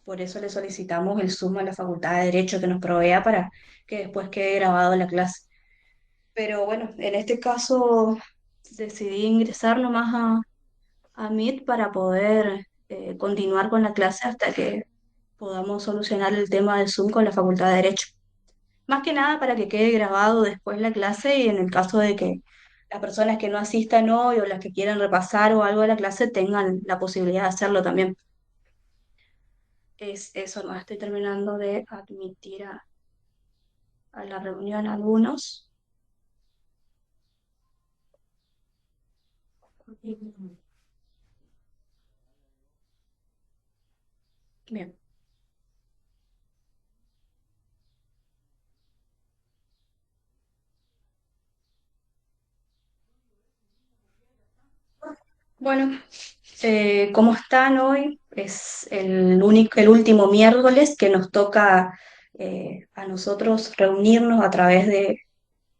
Por eso le solicitamos el Zoom a la Facultad de Derecho que nos provea para que después quede grabado la clase. Pero bueno, en este caso decidí ingresar nomás a Meet para poder continuar con la clase hasta que podamos solucionar el tema del Zoom con la Facultad de Derecho. Más que nada para que quede grabado después la clase y en el caso de que las personas que no asistan hoy o las que quieran repasar o algo de la clase tengan la posibilidad de hacerlo también. Es eso, no estoy terminando de admitir a la reunión algunos. Bien. Bueno, ¿cómo están hoy? Es el último miércoles que nos toca a nosotros reunirnos a través de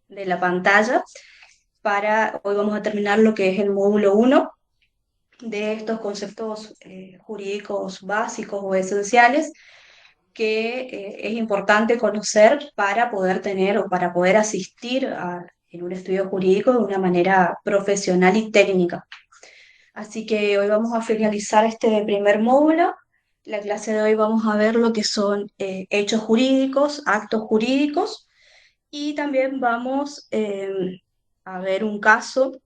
la pantalla para, hoy vamos a terminar lo que es el módulo uno de estos conceptos jurídicos básicos o esenciales que es importante conocer para poder tener o para poder asistir en un estudio jurídico de una manera profesional y técnica. Así que hoy vamos a finalizar este primer módulo. La clase de hoy vamos a ver lo que son hechos jurídicos, actos jurídicos y también vamos a ver un caso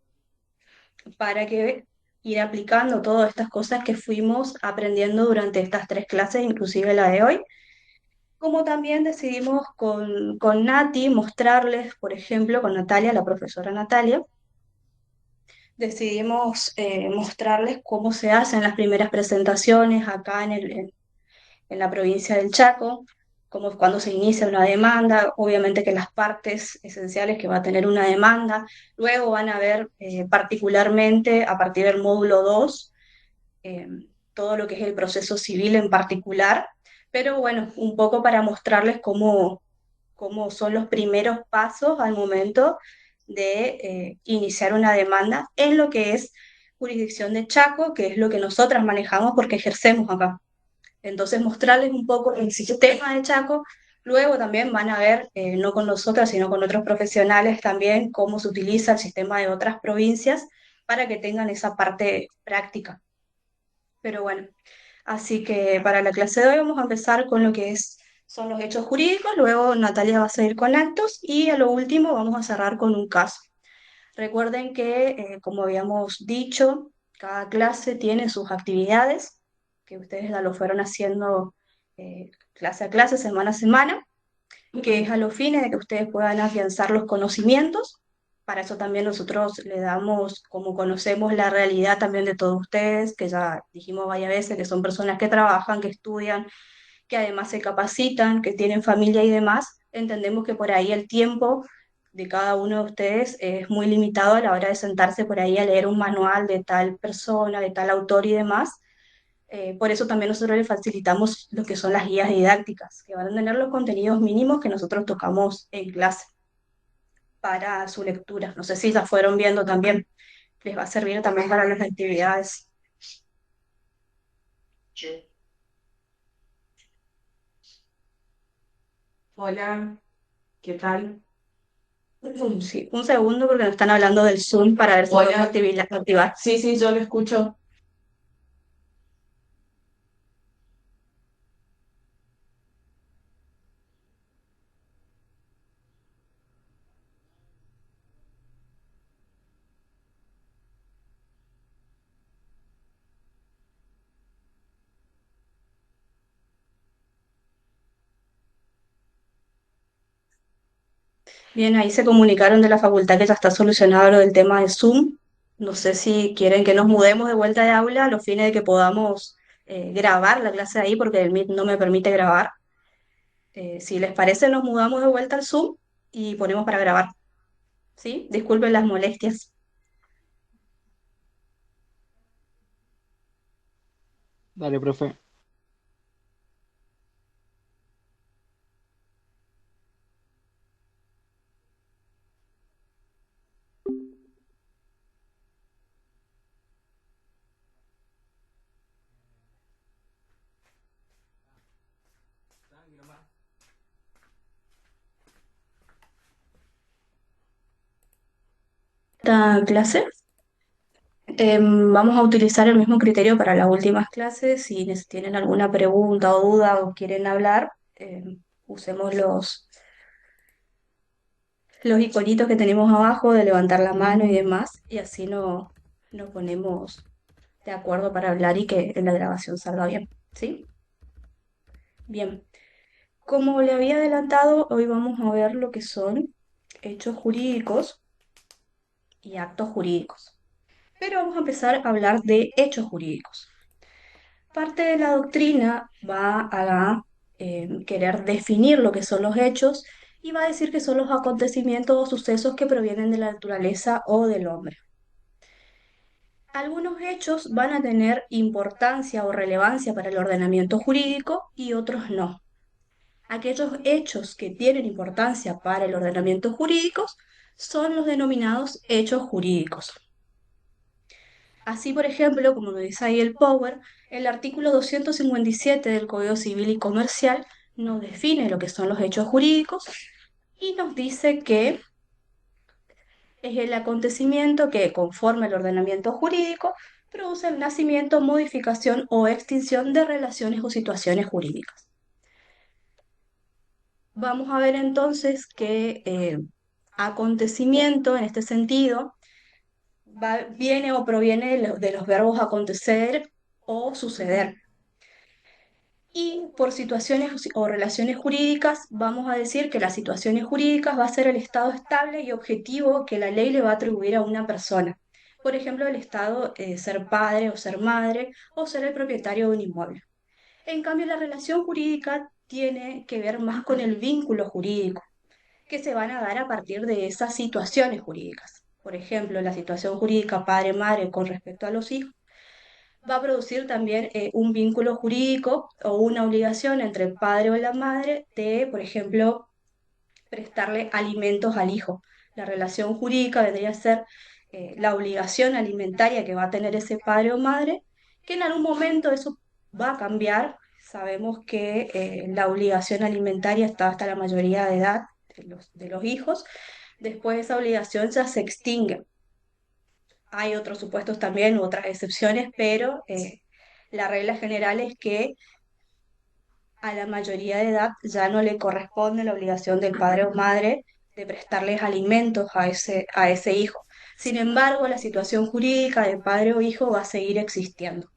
para que ir aplicando todas estas cosas que fuimos aprendiendo durante estas tres clases, inclusive la de hoy. Como también decidimos con Nati mostrarles, por ejemplo, con Natalia, la profesora Natalia, decidimos mostrarles cómo se hacen las primeras presentaciones acá en la provincia del Chaco, cómo cuando se inicia una demanda, obviamente que las partes esenciales que va a tener una demanda, luego van a ver particularmente a partir del módulo 2 eh, todo lo que es el proceso civil en particular, pero bueno, un poco para mostrarles cómo son los primeros pasos al momento de iniciar una demanda en lo que es jurisdicción de Chaco, que es lo que nosotras manejamos porque ejercemos acá. Entonces, mostrarles un poco el sistema de Chaco. Luego también van a ver, no con nosotras, sino con otros profesionales también, cómo se utiliza el sistema de otras provincias para que tengan esa parte práctica. Pero bueno, así que para la clase de hoy vamos a empezar con lo que son los hechos jurídicos, luego Natalia va a seguir con actos y a lo último vamos a cerrar con un caso. Recuerden que, como habíamos dicho, cada clase tiene sus actividades, que ustedes ya lo fueron haciendo clase a clase, semana a semana, que es a los fines de que ustedes puedan afianzar los conocimientos. Para eso también nosotros le damos, como conocemos la realidad también de todos ustedes, que ya dijimos varias veces que son personas que trabajan, que estudian, que además se capacitan, que tienen familia y demás, entendemos que por ahí el tiempo de cada uno de ustedes es muy limitado a la hora de sentarse por ahí a leer un manual de tal persona, de tal autor y demás. Por eso también nosotros les facilitamos lo que son las guías didácticas, que van a tener los contenidos mínimos que nosotros tocamos en clase para su lectura. No sé si ya fueron viendo también, les va a servir también para las actividades. Hola, ¿qué tal? Sí, un segundo porque nos están hablando del Zoom para ver si podemos Hola, activar. sí, sí, yo lo escucho. Bien, ahí se comunicaron de la facultad que ya está solucionado lo del tema de Zoom. No sé si quieren que nos mudemos de vuelta de aula a los fines de que podamos grabar la clase ahí, porque el Meet no me permite grabar. Si les parece, nos mudamos de vuelta al Zoom y ponemos para grabar. ¿Sí? Disculpen las molestias. Dale, profe. esta clase. Vamos a utilizar el mismo criterio para las últimas clases. Si tienen alguna pregunta o duda o quieren hablar, usemos los iconitos que tenemos abajo de levantar la mano y demás, y así no, nos ponemos de acuerdo para hablar y que en la grabación salga bien. ¿Sí? Bien. Como le había adelantado, hoy vamos a ver lo que son hechos jurídicos y actos jurídicos. Pero vamos a empezar a hablar de hechos jurídicos. Parte de la doctrina va a querer definir lo que son los hechos y va a decir que son los acontecimientos o sucesos que provienen de la naturaleza o del hombre. Algunos hechos van a tener importancia o relevancia para el ordenamiento jurídico y otros no. Aquellos hechos que tienen importancia para el ordenamiento jurídico son los denominados hechos jurídicos. Así, por ejemplo, como lo dice ahí el Power, el artículo 257 del Código Civil y Comercial nos define lo que son los hechos jurídicos y nos dice que es el acontecimiento que, conforme al ordenamiento jurídico, produce el nacimiento, modificación o extinción de relaciones o situaciones jurídicas. Vamos a ver entonces que acontecimiento en este sentido viene o proviene de los verbos acontecer o suceder. Y por situaciones o relaciones jurídicas, vamos a decir que las situaciones jurídicas va a ser el estado estable y objetivo que la ley le va a atribuir a una persona. Por ejemplo, el estado ser padre o ser madre o ser el propietario de un inmueble. En cambio, la relación jurídica tiene que ver más con el vínculo jurídico, que se van a dar a partir de esas situaciones jurídicas. Por ejemplo, la situación jurídica padre-madre con respecto a los hijos va a producir también un vínculo jurídico o una obligación entre el padre o la madre de, por ejemplo, prestarle alimentos al hijo. La relación jurídica vendría a ser la obligación alimentaria que va a tener ese padre o madre, que en algún momento eso va a cambiar. Sabemos que la obligación alimentaria está hasta la mayoría de edad de los hijos. Después esa obligación ya se extingue. Hay otros supuestos también, otras excepciones, pero la regla general es que a la mayoría de edad ya no le corresponde la obligación del padre o madre de prestarles alimentos a ese hijo. Sin embargo, la situación jurídica de padre o hijo va a seguir existiendo.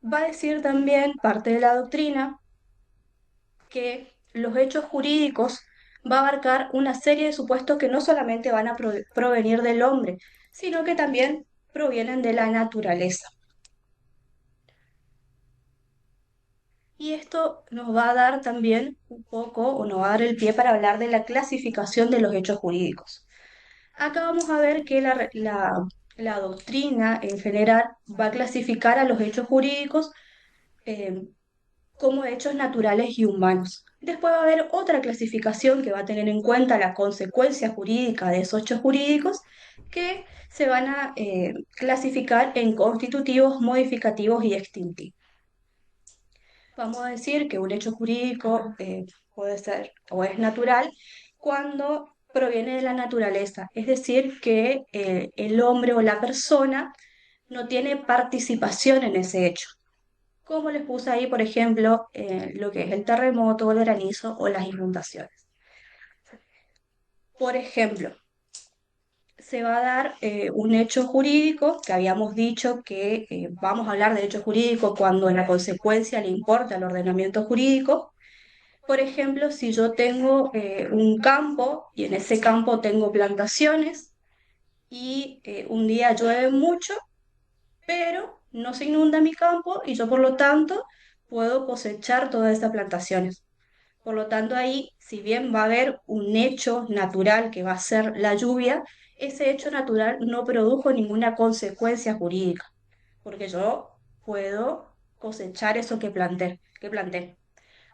Va a decir también parte de la doctrina que los hechos jurídicos va a abarcar una serie de supuestos que no solamente van a provenir del hombre, sino que también provienen de la naturaleza. Y esto nos va a dar también un poco, o nos va a dar el pie para hablar de la clasificación de los hechos jurídicos. Acá vamos a ver que la doctrina en general va a clasificar a los hechos jurídicos eh, como hechos naturales y humanos. Después va a haber otra clasificación que va a tener en cuenta la consecuencia jurídica de esos hechos jurídicos que se van a clasificar en constitutivos, modificativos y extintivos. Vamos a decir que un hecho jurídico puede ser o es natural cuando proviene de la naturaleza, es decir, que el hombre o la persona no tiene participación en ese hecho. Como les puse ahí, por ejemplo, lo que es el terremoto, el granizo o las inundaciones. Por ejemplo, se va a dar un hecho jurídico, que habíamos dicho que vamos a hablar de hecho jurídico cuando en la consecuencia le importa el ordenamiento jurídico. Por ejemplo, si yo tengo un campo y en ese campo tengo plantaciones y un día llueve mucho, pero no se inunda mi campo y yo por lo tanto puedo cosechar todas esas plantaciones. Por lo tanto, ahí, si bien va a haber un hecho natural que va a ser la lluvia, ese hecho natural no produjo ninguna consecuencia jurídica, porque yo puedo cosechar eso que planté.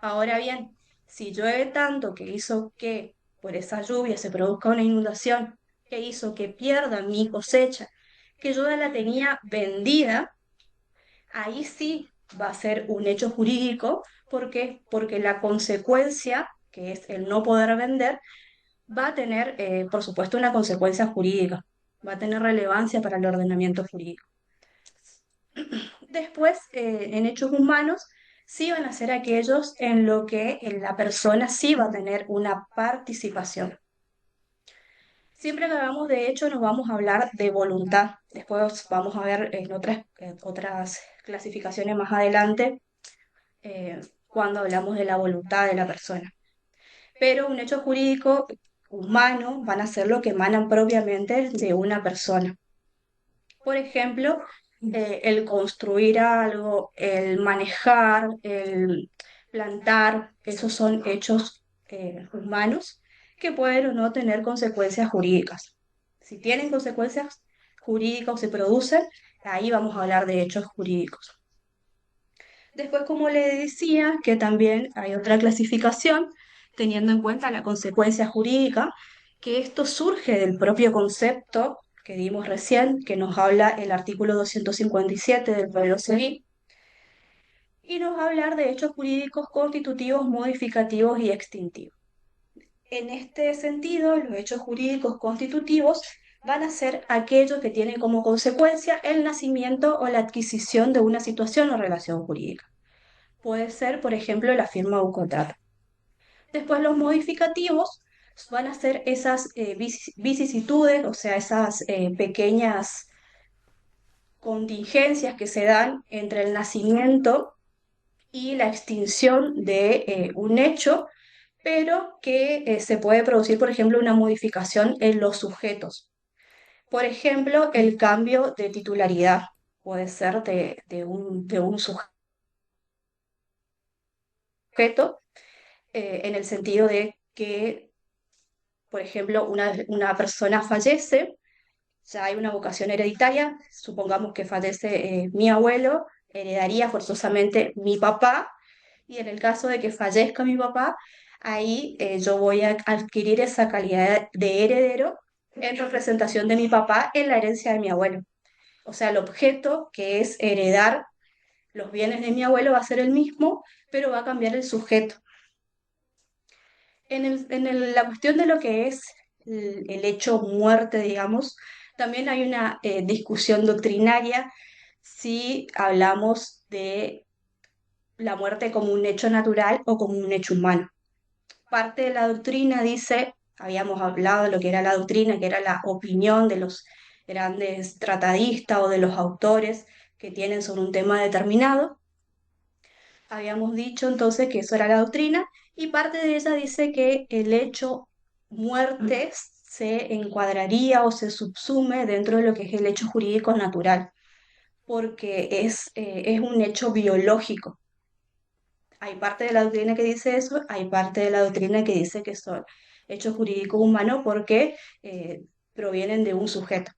Ahora bien, si llueve tanto que hizo que por esa lluvia se produzca una inundación, que hizo que pierda mi cosecha, que yo ya la tenía vendida, ahí sí va a ser un hecho jurídico. ¿Por qué? Porque la consecuencia, que es el no poder vender, va a tener, por supuesto, una consecuencia jurídica, va a tener relevancia para el ordenamiento jurídico. Después, en hechos humanos, sí van a ser aquellos en lo que la persona sí va a tener una participación. Siempre que hablamos de hecho nos vamos a hablar de voluntad. Después vamos a ver en otras clasificaciones más adelante cuando hablamos de la voluntad de la persona. Pero un hecho jurídico humano van a ser lo que emanan propiamente de una persona. Por ejemplo, el construir algo, el manejar, el plantar, esos son hechos humanos que pueden o no tener consecuencias jurídicas. Si tienen consecuencias jurídicas o se producen, ahí vamos a hablar de hechos jurídicos. Después, como le decía, que también hay otra clasificación, teniendo en cuenta la consecuencia jurídica, que esto surge del propio concepto que dimos recién, que nos habla el artículo 257 del Código Civil, y nos va a hablar de hechos jurídicos constitutivos, modificativos y extintivos. En este sentido, los hechos jurídicos constitutivos van a ser aquellos que tienen como consecuencia el nacimiento o la adquisición de una situación o relación jurídica. Puede ser, por ejemplo, la firma de un contrato. Después los modificativos van a ser esas vicisitudes, o sea, esas pequeñas contingencias que se dan entre el nacimiento y la extinción de un hecho, pero que se puede producir, por ejemplo, una modificación en los sujetos. Por ejemplo, el cambio de titularidad puede ser de un sujeto en el sentido de que, por ejemplo, una persona fallece, ya hay una vocación hereditaria, supongamos que fallece mi abuelo, heredaría forzosamente mi papá, y en el caso de que fallezca mi papá, ahí yo voy a adquirir esa calidad de heredero en representación de mi papá en la herencia de mi abuelo. O sea, el objeto que es heredar los bienes de mi abuelo va a ser el mismo, pero va a cambiar el sujeto. La cuestión de lo que es el hecho muerte, digamos, también hay una discusión doctrinaria si hablamos de la muerte como un hecho natural o como un hecho humano. Parte de la doctrina dice, habíamos hablado de lo que era la doctrina, que era la opinión de los grandes tratadistas o de los autores que tienen sobre un tema determinado. Habíamos dicho entonces que eso era la doctrina y parte de ella dice que el hecho muerte se encuadraría o se subsume dentro de lo que es el hecho jurídico natural, porque es un hecho biológico. Hay parte de la doctrina que dice eso, hay parte de la doctrina que dice que son hechos jurídicos humanos porque provienen de un sujeto.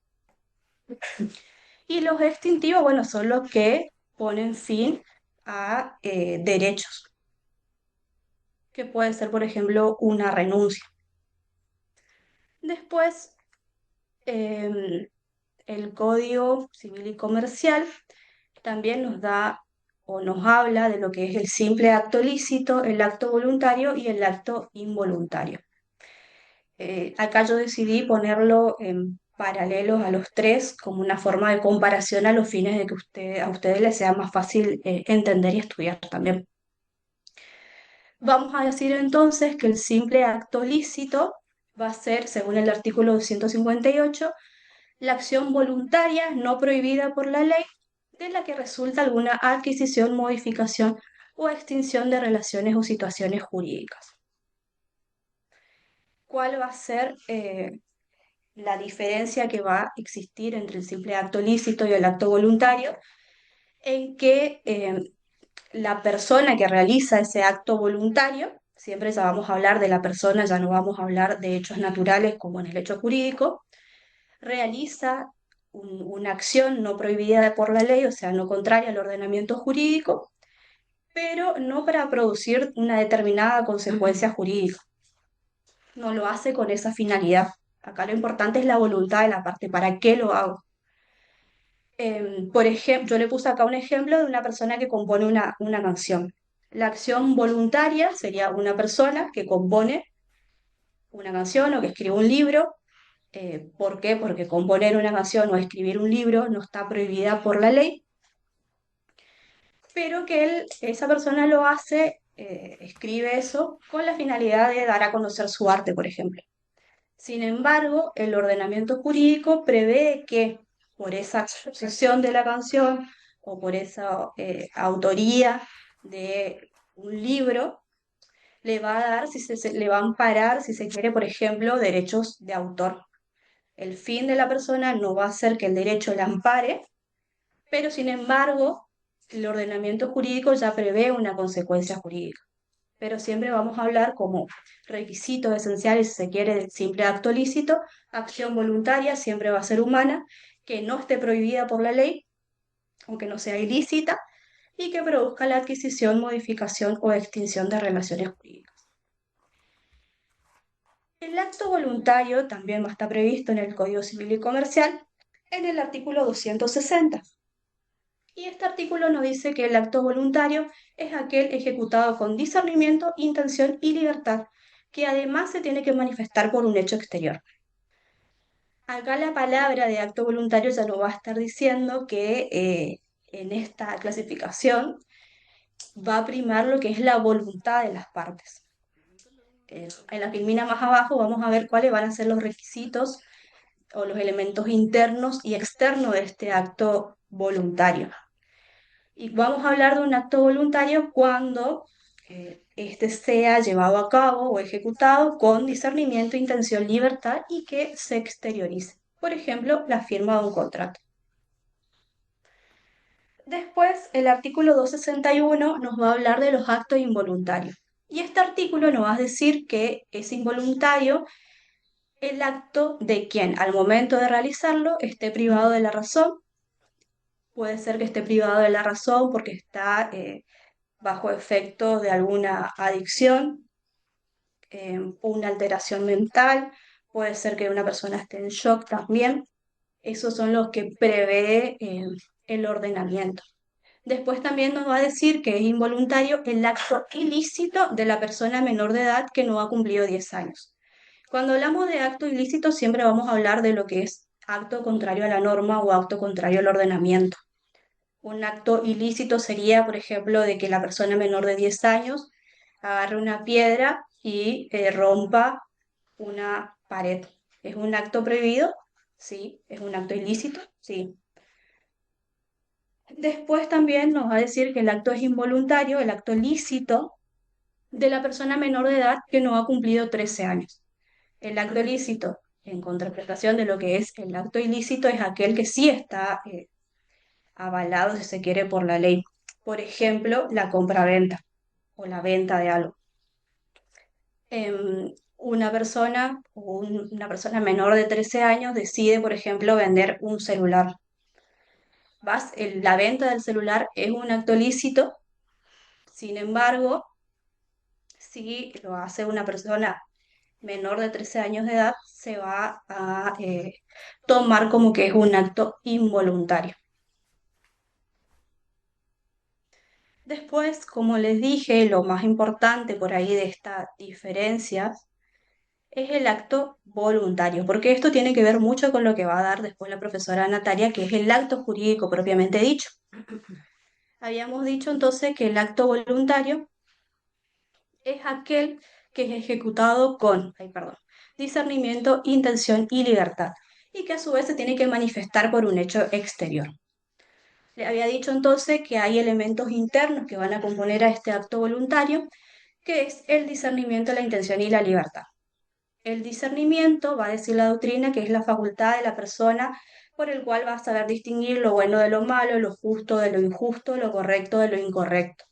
Y los extintivos, bueno, son los que ponen fin a derechos, que puede ser, por ejemplo, una renuncia. Después, em, el Código Civil y Comercial también nos da o nos habla de lo que es el simple acto lícito, el acto voluntario y el acto involuntario. Acá yo decidí ponerlo en paralelos a los tres como una forma de comparación a los fines de que a ustedes les sea más fácil entender y estudiar también. Vamos a decir entonces que el simple acto lícito va a ser, según el artículo 258, la acción voluntaria no prohibida por la ley de la que resulta alguna adquisición, modificación o extinción de relaciones o situaciones jurídicas. ¿Cuál va a ser la diferencia que va a existir entre el simple acto lícito y el acto voluntario? En que la persona que realiza ese acto voluntario, siempre ya vamos a hablar de la persona, ya no vamos a hablar de hechos naturales como en el hecho jurídico, realiza una acción no prohibida por la ley, o sea, no contraria al ordenamiento jurídico, pero no para producir una determinada consecuencia jurídica. No lo hace con esa finalidad. Acá lo importante es la voluntad de la parte, ¿para qué lo hago? Por ejemplo, yo le puse acá un ejemplo de una persona que compone una canción. La acción voluntaria sería una persona que compone una canción o que escriba un libro. ¿Por qué? Porque componer una canción o escribir un libro no está prohibida por la ley, pero que esa persona lo hace, escribe eso con la finalidad de dar a conocer su arte, por ejemplo. Sin embargo, el ordenamiento jurídico prevé que por esa sucesión de la canción o por esa autoría de un libro, le va a dar, le va a amparar, si se quiere, por ejemplo, derechos de autor. El fin de la persona no va a ser que el derecho la ampare, pero sin embargo, el ordenamiento jurídico ya prevé una consecuencia jurídica. Pero siempre vamos a hablar como requisitos esenciales, si se quiere, del simple acto lícito, acción voluntaria siempre va a ser humana, que no esté prohibida por la ley, aunque no sea ilícita, y que produzca la adquisición, modificación o extinción de relaciones jurídicas. El acto voluntario también va a estar previsto en el Código Civil y Comercial, en el artículo 260. Y este artículo nos dice que el acto voluntario es aquel ejecutado con discernimiento, intención y libertad, que además se tiene que manifestar por un hecho exterior. Acá la palabra de acto voluntario ya nos va a estar diciendo que en esta clasificación va a primar lo que es la voluntad de las partes. En la filmina más abajo vamos a ver cuáles van a ser los requisitos o los elementos internos y externos de este acto voluntario. Y vamos a hablar de un acto voluntario cuando este sea llevado a cabo o ejecutado con discernimiento, intención, libertad y que se exteriorice. Por ejemplo, la firma de un contrato. Después, el artículo 261 nos va a hablar de los actos involuntarios. Y este artículo nos va a decir que es involuntario el acto de quien al momento de realizarlo esté privado de la razón. Puede ser que esté privado de la razón porque está bajo efectos de alguna adicción o una alteración mental. Puede ser que una persona esté en shock también. Esos son los que prevé el ordenamiento. Después también nos va a decir que es involuntario el acto ilícito de la persona menor de edad que no ha cumplido 10 años. Cuando hablamos de acto ilícito, siempre vamos a hablar de lo que es acto contrario a la norma o acto contrario al ordenamiento. Un acto ilícito sería, por ejemplo, de que la persona menor de 10 años agarre una piedra y rompa una pared. ¿Es un acto prohibido? Sí. ¿Es un acto ilícito? Sí. Después también nos va a decir que el acto es involuntario, el acto lícito de la persona menor de edad que no ha cumplido 13 años. El acto ilícito, en contraprestación de lo que es el acto ilícito, es aquel que sí está avalado, si se quiere, por la ley. Por ejemplo, la compraventa o la venta de algo. Una persona menor de 13 años decide, por ejemplo, vender un celular. La venta del celular es un acto lícito, sin embargo, si lo hace una persona menor de 13 años de edad, se va a tomar como que es un acto involuntario. Después, como les dije, lo más importante por ahí de esta diferencia es el acto voluntario, porque esto tiene que ver mucho con lo que va a dar después la profesora Natalia, que es el acto jurídico propiamente dicho. Habíamos dicho entonces que el acto voluntario es aquel que es ejecutado con, ay, perdón, discernimiento, intención y libertad, y que a su vez se tiene que manifestar por un hecho exterior. Le había dicho entonces que hay elementos internos que van a componer a este acto voluntario, que es el discernimiento, la intención y la libertad. El discernimiento, va a decir la doctrina, que es la facultad de la persona por el cual va a saber distinguir lo bueno de lo malo, lo justo de lo injusto, lo correcto de lo incorrecto.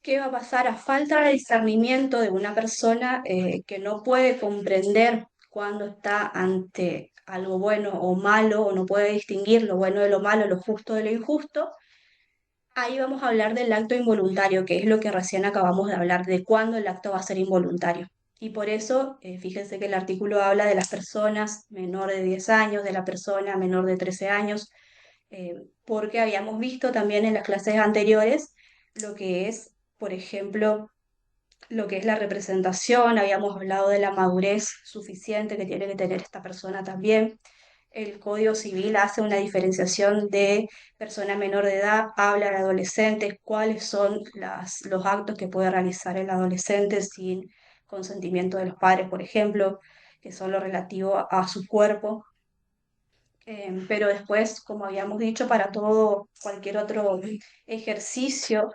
¿Qué va a pasar a falta de discernimiento de una persona que no puede comprender cuando está ante algo bueno o malo, o no puede distinguir lo bueno de lo malo, lo justo de lo injusto? Ahí vamos a hablar del acto involuntario, que es lo que recién acabamos de hablar, de cuándo el acto va a ser involuntario. Y por eso, fíjense que el artículo habla de las personas menor de 10 años, de la persona menor de 13 años, porque habíamos visto también en las clases anteriores lo que es, por ejemplo, lo que es la representación, habíamos hablado de la madurez suficiente que tiene que tener esta persona también. El Código Civil hace una diferenciación de persona menor de edad, habla de adolescentes, cuáles son los actos que puede realizar el adolescente sin consentimiento de los padres, por ejemplo, que son lo relativo a su cuerpo. Pero después, como habíamos dicho, para todo cualquier otro ejercicio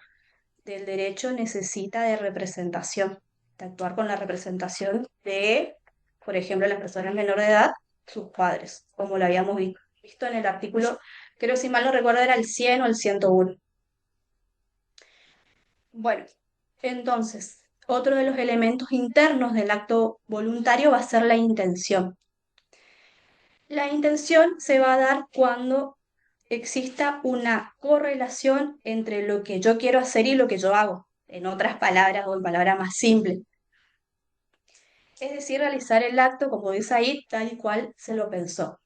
del derecho necesita de representación, de actuar con la representación de, por ejemplo, las personas menores de edad, sus padres, como lo habíamos visto en el artículo, creo si mal no recuerdo era el 100 o el 101. Bueno, entonces, otro de los elementos internos del acto voluntario va a ser la intención. La intención se va a dar cuando exista una correlación entre lo que yo quiero hacer y lo que yo hago, en otras palabras o en palabras más simples. Es decir, realizar el acto, como dice ahí, tal y cual se lo pensó.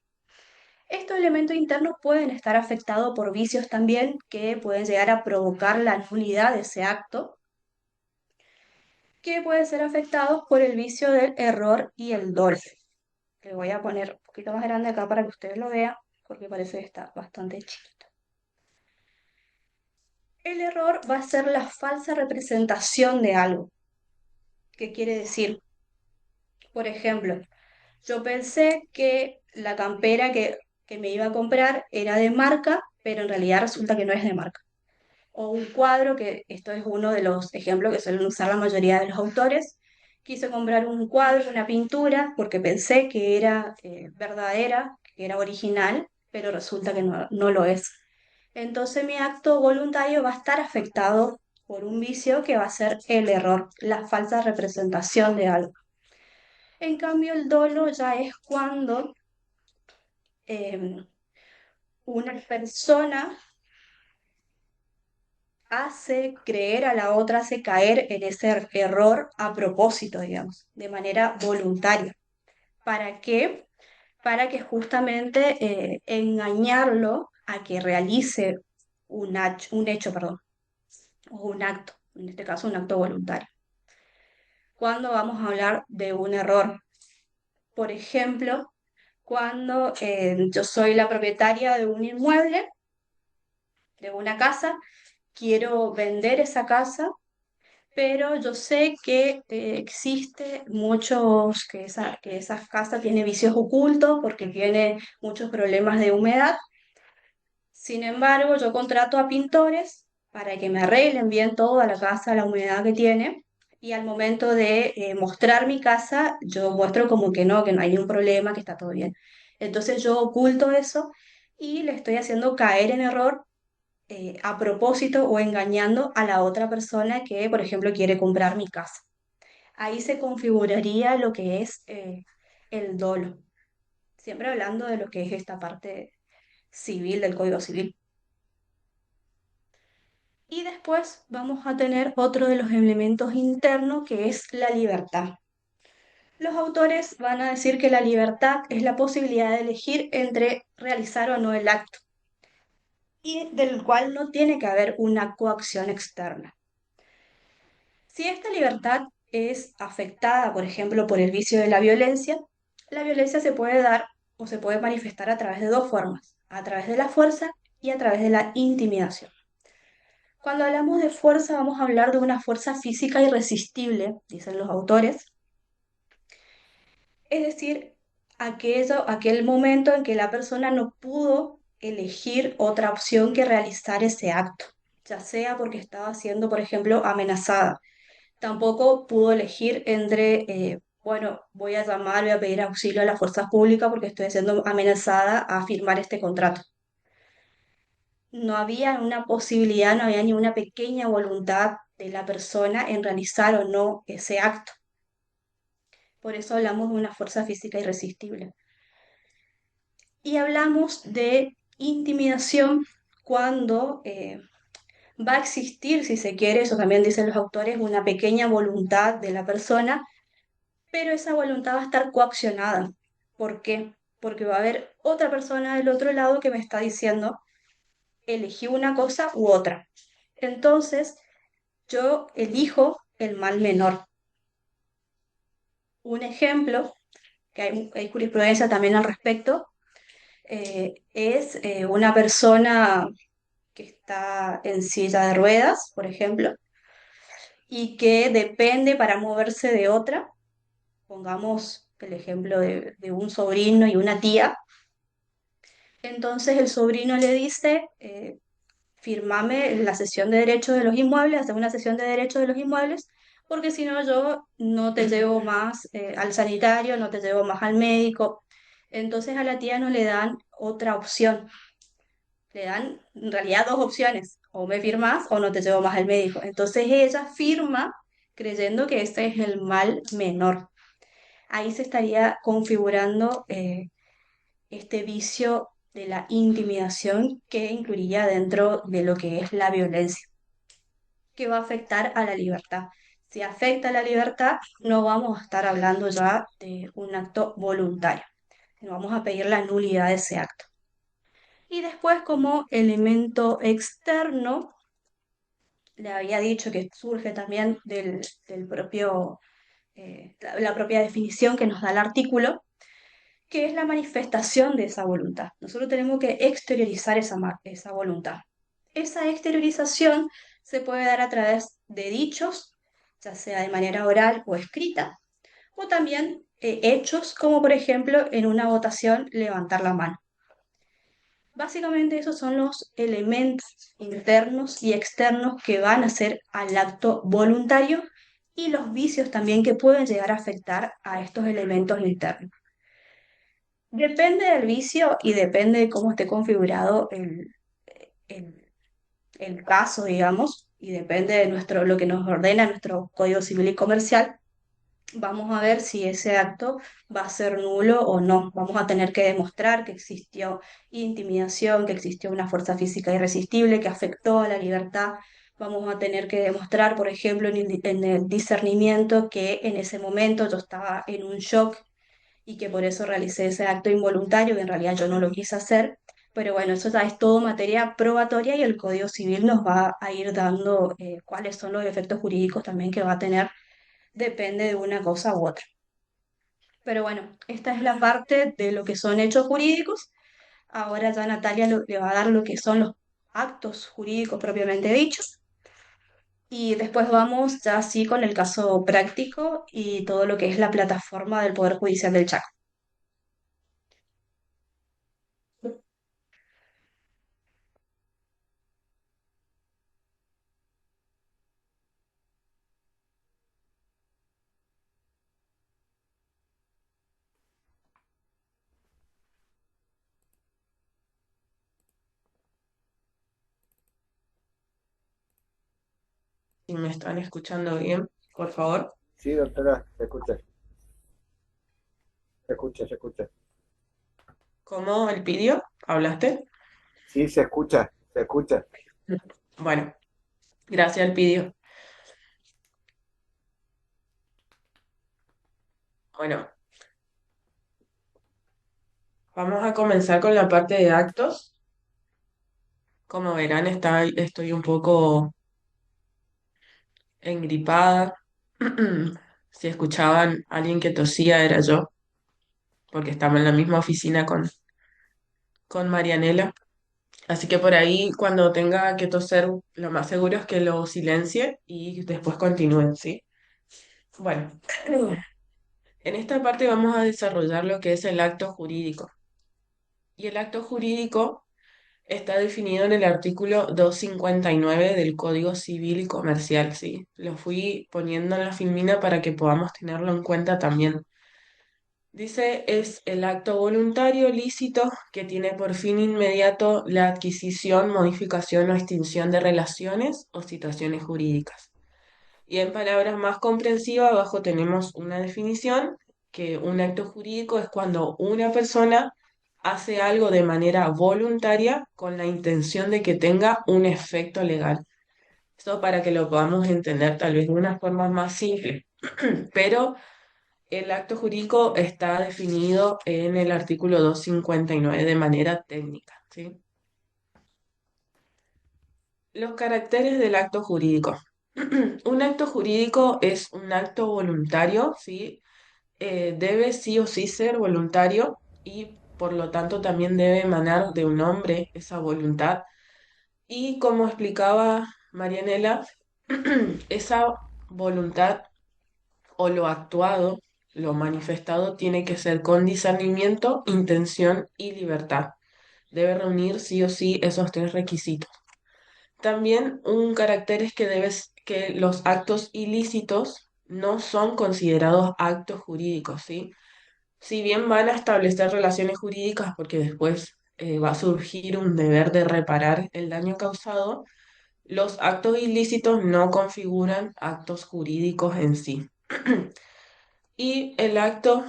Estos elementos internos pueden estar afectados por vicios también que pueden llegar a provocar la nulidad de ese acto, que pueden ser afectados por el vicio del error y el dolo. Le voy a poner un poquito más grande acá para que ustedes lo vean, porque parece que está bastante chiquito. El error va a ser la falsa representación de algo. ¿Qué quiere decir? Por ejemplo, yo pensé que la campera que me iba a comprar era de marca, pero en realidad resulta que no es de marca. O un cuadro, que esto es uno de los ejemplos que suelen usar la mayoría de los autores. Quise comprar un cuadro, una pintura, porque pensé que era verdadera, que era original, pero resulta que no lo es. Entonces mi acto voluntario va a estar afectado por un vicio que va a ser el error, la falsa representación de algo. En cambio, el dolo ya es cuando eh, una persona hace creer a la otra, hace caer en ese error a propósito, digamos, de manera voluntaria. ¿Para qué? Para que justamente engañarlo a que realice un hecho, perdón, o un acto, en este caso un acto voluntario. Cuando vamos a hablar de un error, por ejemplo, cuando yo soy la propietaria de un inmueble, de una casa, quiero vender esa casa, pero yo sé que existe muchos, que esa casa tiene vicios ocultos porque tiene muchos problemas de humedad. Sin embargo, yo contrato a pintores para que me arreglen bien toda la casa, la humedad que tiene, y al momento de mostrar mi casa, yo muestro como que no hay ningún problema, que está todo bien. Entonces yo oculto eso y le estoy haciendo caer en error a propósito o engañando a la otra persona que, por ejemplo, quiere comprar mi casa. Ahí se configuraría lo que es el dolo, siempre hablando de lo que es esta parte civil del Código Civil. Y después vamos a tener otro de los elementos internos que es la libertad. Los autores van a decir que la libertad es la posibilidad de elegir entre realizar o no el acto y del cual no tiene que haber una coacción externa. Si esta libertad es afectada, por ejemplo, por el vicio de la violencia se puede dar o se puede manifestar a través de dos formas, a través de la fuerza y a través de la intimidación. Cuando hablamos de fuerza, vamos a hablar de una fuerza física irresistible, dicen los autores, es decir, aquel momento en que la persona no pudo elegir otra opción que realizar ese acto, ya sea porque estaba siendo, por ejemplo, amenazada. Tampoco pudo elegir entre, bueno, voy a llamar, voy a pedir auxilio a las fuerzas públicas porque estoy siendo amenazada a firmar este contrato. No había una posibilidad, no había ni una pequeña voluntad de la persona en realizar o no ese acto. Por eso hablamos de una fuerza física irresistible. Y hablamos de intimidación cuando va a existir, si se quiere, eso también dicen los autores, una pequeña voluntad de la persona, pero esa voluntad va a estar coaccionada. ¿Por qué? Porque va a haber otra persona del otro lado que me está diciendo, elegí una cosa u otra. Entonces, yo elijo el mal menor. Un ejemplo, que hay jurisprudencia también al respecto, es una persona que está en silla de ruedas, por ejemplo, y que depende para moverse de otra. Pongamos el ejemplo de un sobrino y una tía. Entonces el sobrino le dice, firmame la cesión de derechos de los inmuebles, hace una cesión de derechos de los inmuebles, porque si no yo no te llevo más al sanitario, no te llevo más al médico. Entonces a la tía no le dan otra opción, le dan en realidad dos opciones, o me firmas o no te llevo más al médico. Entonces ella firma creyendo que ese es el mal menor. Ahí se estaría configurando este vicio de la intimidación que incluiría dentro de lo que es la violencia, que va a afectar a la libertad. Si afecta a la libertad, no vamos a estar hablando ya de un acto voluntario, sino vamos a pedir la nulidad de ese acto. Y después, como elemento externo, le había dicho que surge también del propio, la propia definición que nos da el artículo, que es la manifestación de esa voluntad. Nosotros tenemos que exteriorizar esa voluntad. Esa exteriorización se puede dar a través de dichos, ya sea de manera oral o escrita, o también hechos, como por ejemplo en una votación levantar la mano. Básicamente esos son los elementos internos y externos que van a ser al acto voluntario y los vicios también que pueden llegar a afectar a estos elementos internos. Depende del vicio y depende de cómo esté configurado el- el caso, digamos, y depende de lo que nos ordena nuestro Código Civil y Comercial. Vamos a ver si ese acto va a ser nulo o no. Vamos a tener que demostrar que existió intimidación, que existió una fuerza física irresistible que afectó a la libertad. Vamos a tener que demostrar, por ejemplo, en el discernimiento que en ese momento yo estaba en un shock y que por eso realicé ese acto involuntario, que en realidad yo no lo quise hacer. Pero bueno, eso ya es todo materia probatoria y el Código Civil nos va a ir dando cuáles son los efectos jurídicos también que va a tener, depende de una cosa u otra. Pero bueno, esta es la parte de lo que son hechos jurídicos. Ahora ya Natalia le va a dar lo que son los actos jurídicos propiamente dichos. Y después vamos ya así con el caso práctico y todo lo que es la plataforma del Poder Judicial del Chaco. Si me están escuchando bien, por favor. Sí, doctora, se escucha. ¿Cómo el pidió? ¿Hablaste? Sí, se escucha. Bueno, gracias al pidió. Bueno, vamos a comenzar con la parte de actos. Como verán, estoy un poco engripada. Si escuchaban a alguien que tosía, era yo, porque estaba en la misma oficina con Marianela. Así que por ahí, cuando tenga que toser, lo más seguro es que lo silencie y después continúen, ¿sí? Bueno, en esta parte vamos a desarrollar lo que es el acto jurídico. Y el acto jurídico está definido en el artículo 259 del Código Civil y Comercial, ¿sí? Lo fui poniendo en la filmina para que podamos tenerlo en cuenta también. Dice, es el acto voluntario lícito que tiene por fin inmediato la adquisición, modificación o extinción de relaciones o situaciones jurídicas. Y en palabras más comprensivas, abajo tenemos una definición que un acto jurídico es cuando una persona hace algo de manera voluntaria con la intención de que tenga un efecto legal. Esto para que lo podamos entender tal vez de una forma más simple, pero el acto jurídico está definido en el artículo 259 de manera técnica, ¿sí? Los caracteres del acto jurídico. Un acto jurídico es un acto voluntario, ¿sí? Debe sí o sí ser voluntario y por lo tanto también debe emanar de un hombre esa voluntad. Y como explicaba Marianela, esa voluntad o lo actuado, lo manifestado, tiene que ser con discernimiento, intención y libertad. Debe reunir sí o sí esos tres requisitos. También un carácter es que los actos ilícitos no son considerados actos jurídicos, ¿sí? Si bien van a establecer relaciones jurídicas porque después va a surgir un deber de reparar el daño causado, los actos ilícitos no configuran actos jurídicos en sí. Y el acto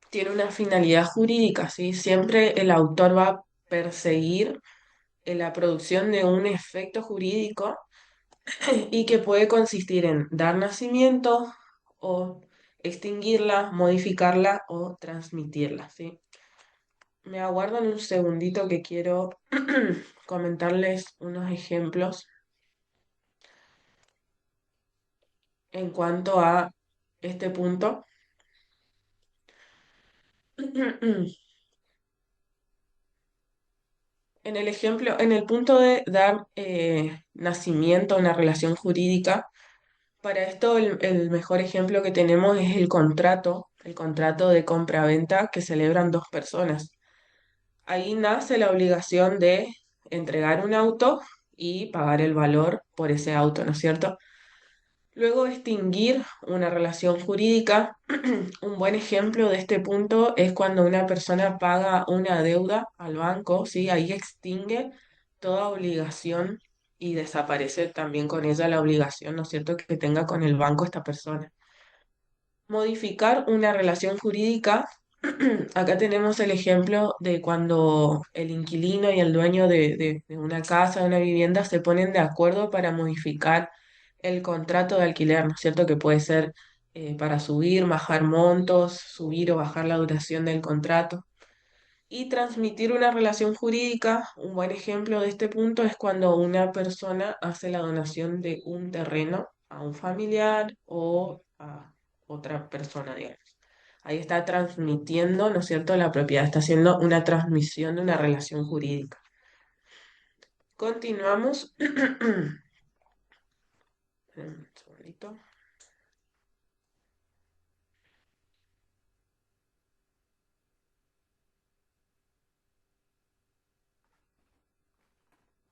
tiene una finalidad jurídica, ¿sí? Siempre el autor va a perseguir la producción de un efecto jurídico y que puede consistir en dar nacimiento o extinguirla, modificarla o transmitirla, ¿sí? Me aguardan un segundito que quiero comentarles unos ejemplos en cuanto a este punto. En el ejemplo, en el punto de dar nacimiento a una relación jurídica, para esto el mejor ejemplo que tenemos es el contrato de compraventa que celebran dos personas. Ahí nace la obligación de entregar un auto y pagar el valor por ese auto, ¿no es cierto? Luego, extinguir una relación jurídica. Un buen ejemplo de este punto es cuando una persona paga una deuda al banco, ¿sí? Ahí extingue toda obligación y desaparece también con ella la obligación, ¿no es cierto?, que tenga con el banco esta persona. Modificar una relación jurídica. Acá tenemos el ejemplo de cuando el inquilino y el dueño de una casa, de una vivienda, se ponen de acuerdo para modificar el contrato de alquiler, ¿no es cierto? Que puede ser para subir, bajar montos, subir o bajar la duración del contrato. Y transmitir una relación jurídica, un buen ejemplo de este punto es cuando una persona hace la donación de un terreno a un familiar o a otra persona, digamos. Ahí está transmitiendo, ¿no es cierto?, la propiedad, está haciendo una transmisión de una relación jurídica. Continuamos. Esperen un segundito.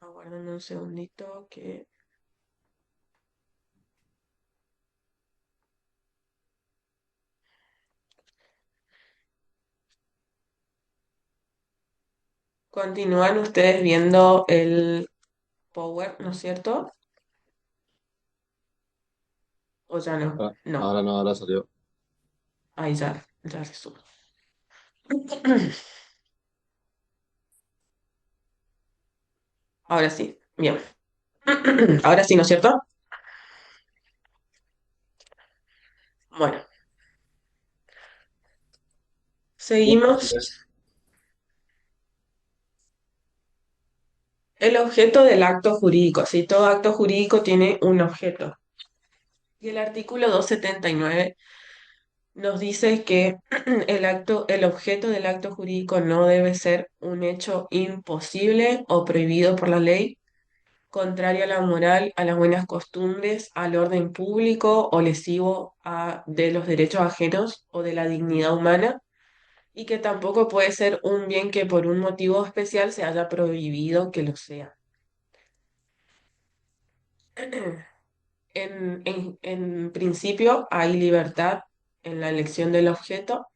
Aguarden un segundito que... Continúan ustedes viendo el Power, ¿no es cierto? ¿O ya no? Ah, No, ahora no, ahora salió. ahí ya se sube. Ahora sí, bien. Ahora sí, ¿no es cierto? Bueno, Así seguimos. es. El objeto del acto jurídico. Si todo acto jurídico tiene un objeto. Y el artículo 279 nos dice que el objeto del acto jurídico no debe ser un hecho imposible o prohibido por la ley, contrario a la moral, a las buenas costumbres, al orden público o lesivo de los derechos ajenos o de la dignidad humana, y que tampoco puede ser un bien que por un motivo especial se haya prohibido que lo sea. En principio hay libertad en la elección del objeto,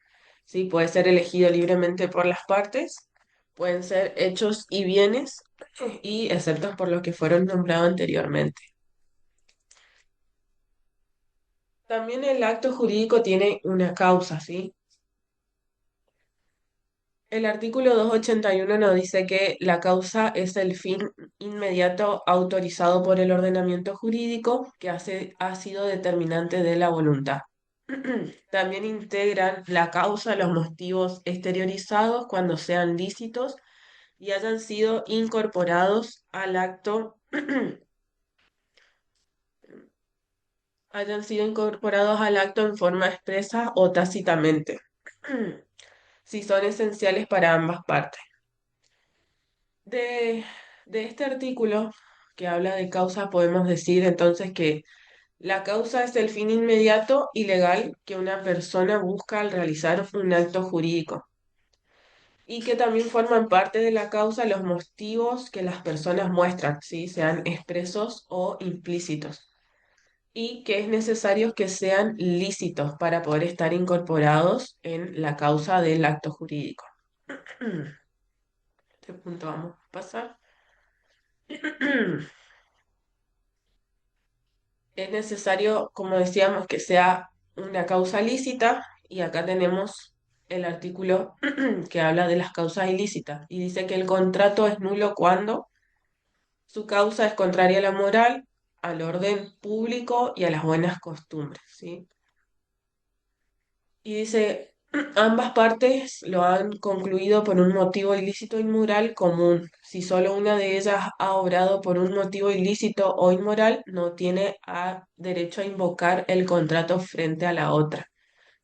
¿sí? Puede ser elegido libremente por las partes, pueden ser hechos y bienes, y excepto por los que fueron nombrados anteriormente. También el acto jurídico tiene una causa, ¿sí? El artículo 281 nos dice que la causa es el fin inmediato autorizado por el ordenamiento jurídico que ha sido determinante de la voluntad. También integran la causa los motivos exteriorizados cuando sean lícitos y hayan sido incorporados al acto hayan sido incorporados al acto en forma expresa o tácitamente, si son esenciales para ambas partes. De, de este artículo que habla de causa, podemos decir entonces que la causa es el fin inmediato y legal que una persona busca al realizar un acto jurídico y que también forman parte de la causa los motivos que las personas muestran, ¿sí? Sean expresos o implícitos, y que es necesario que sean lícitos para poder estar incorporados en la causa del acto jurídico. Este punto vamos a pasar. Es necesario, como decíamos, que sea una causa lícita y acá tenemos el artículo que habla de las causas ilícitas y dice que el contrato es nulo cuando su causa es contraria a la moral, al orden público y a las buenas costumbres, ¿sí? Y dice, ambas partes lo han concluido por un motivo ilícito o inmoral común. Si solo una de ellas ha obrado por un motivo ilícito o inmoral, no tiene derecho a invocar el contrato frente a la otra,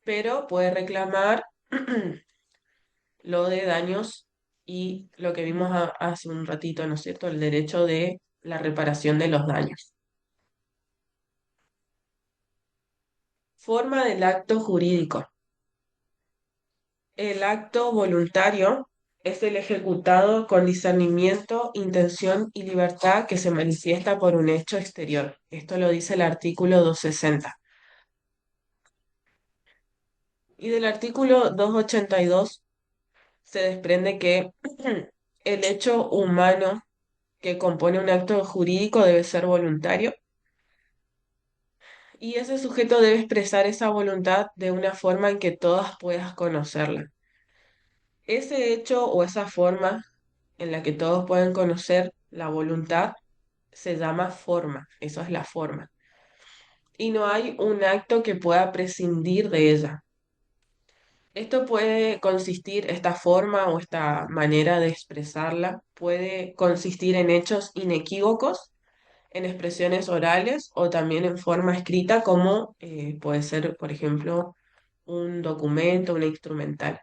pero puede reclamar lo de daños y lo que vimos hace un ratito, ¿no es cierto? El derecho de la reparación de los daños. Forma del acto jurídico. El acto voluntario es el ejecutado con discernimiento, intención y libertad que se manifiesta por un hecho exterior. Esto lo dice el artículo 260. Y del artículo 282 se desprende que el hecho humano que compone un acto jurídico debe ser voluntario y ese sujeto debe expresar esa voluntad de una forma en que todas puedas conocerla. Ese hecho o esa forma en la que todos pueden conocer la voluntad se llama forma, eso es la forma. Y no hay un acto que pueda prescindir de ella. Esto puede consistir, esta forma o esta manera de expresarla, puede consistir en hechos inequívocos, en expresiones orales o también en forma escrita, como puede ser, por ejemplo, un documento, una instrumental.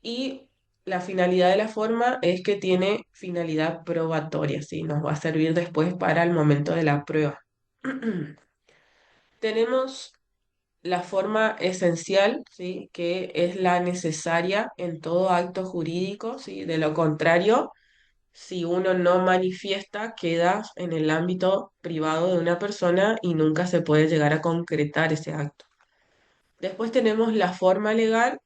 Y la finalidad de la forma es que tiene finalidad probatoria, ¿sí? Nos va a servir después para el momento de la prueba. Tenemos la forma esencial, ¿sí? Que es la necesaria en todo acto jurídico, ¿sí? De lo contrario, si uno no manifiesta, queda en el ámbito privado de una persona y nunca se puede llegar a concretar ese acto. Después tenemos la forma legal,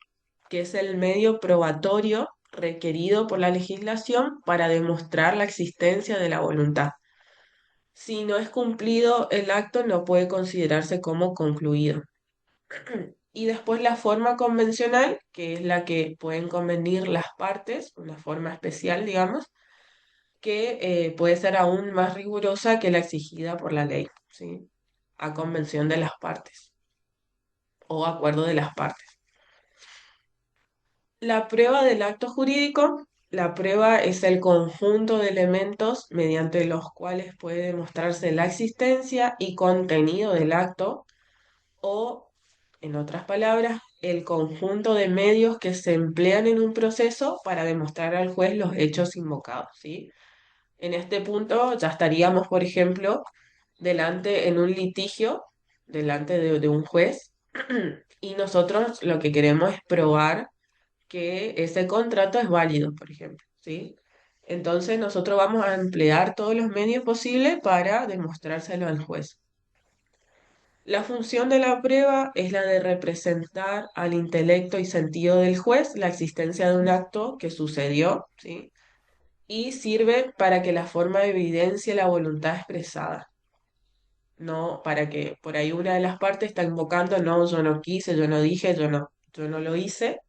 que es el medio probatorio requerido por la legislación para demostrar la existencia de la voluntad. Si no es cumplido el acto, no puede considerarse como concluido. Y después la forma convencional, que es la que pueden convenir las partes, una forma especial, digamos, que puede ser aún más rigurosa que la exigida por la ley, ¿sí? A convención de las partes o acuerdo de las partes. La prueba del acto jurídico. La prueba es el conjunto de elementos mediante los cuales puede demostrarse la existencia y contenido del acto o, en otras palabras, el conjunto de medios que se emplean en un proceso para demostrar al juez los hechos invocados, ¿sí? En este punto ya estaríamos, por ejemplo, delante en un litigio, delante de un juez, y nosotros lo que queremos es probar que ese contrato es válido, por ejemplo, ¿sí? Entonces nosotros vamos a emplear todos los medios posibles para demostrárselo al juez. La función de la prueba es la de representar al intelecto y sentido del juez la existencia de un acto que sucedió, ¿sí? Y sirve para que la forma evidencie la voluntad expresada, no para que por ahí una de las partes está invocando, no, yo no quise, yo no dije, yo no lo hice,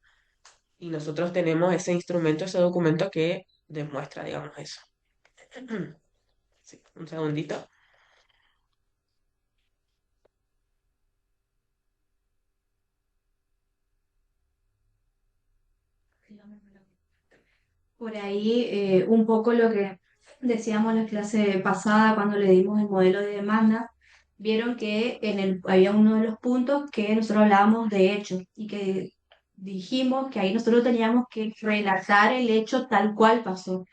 y nosotros tenemos ese instrumento, ese documento que demuestra, digamos, eso. Sí, un segundito. Por ahí, un poco lo que decíamos en la clase pasada cuando le dimos el modelo de demanda, vieron que había uno de los puntos que nosotros hablábamos de hechos y que dijimos que ahí nosotros teníamos que relatar el hecho tal cual pasó,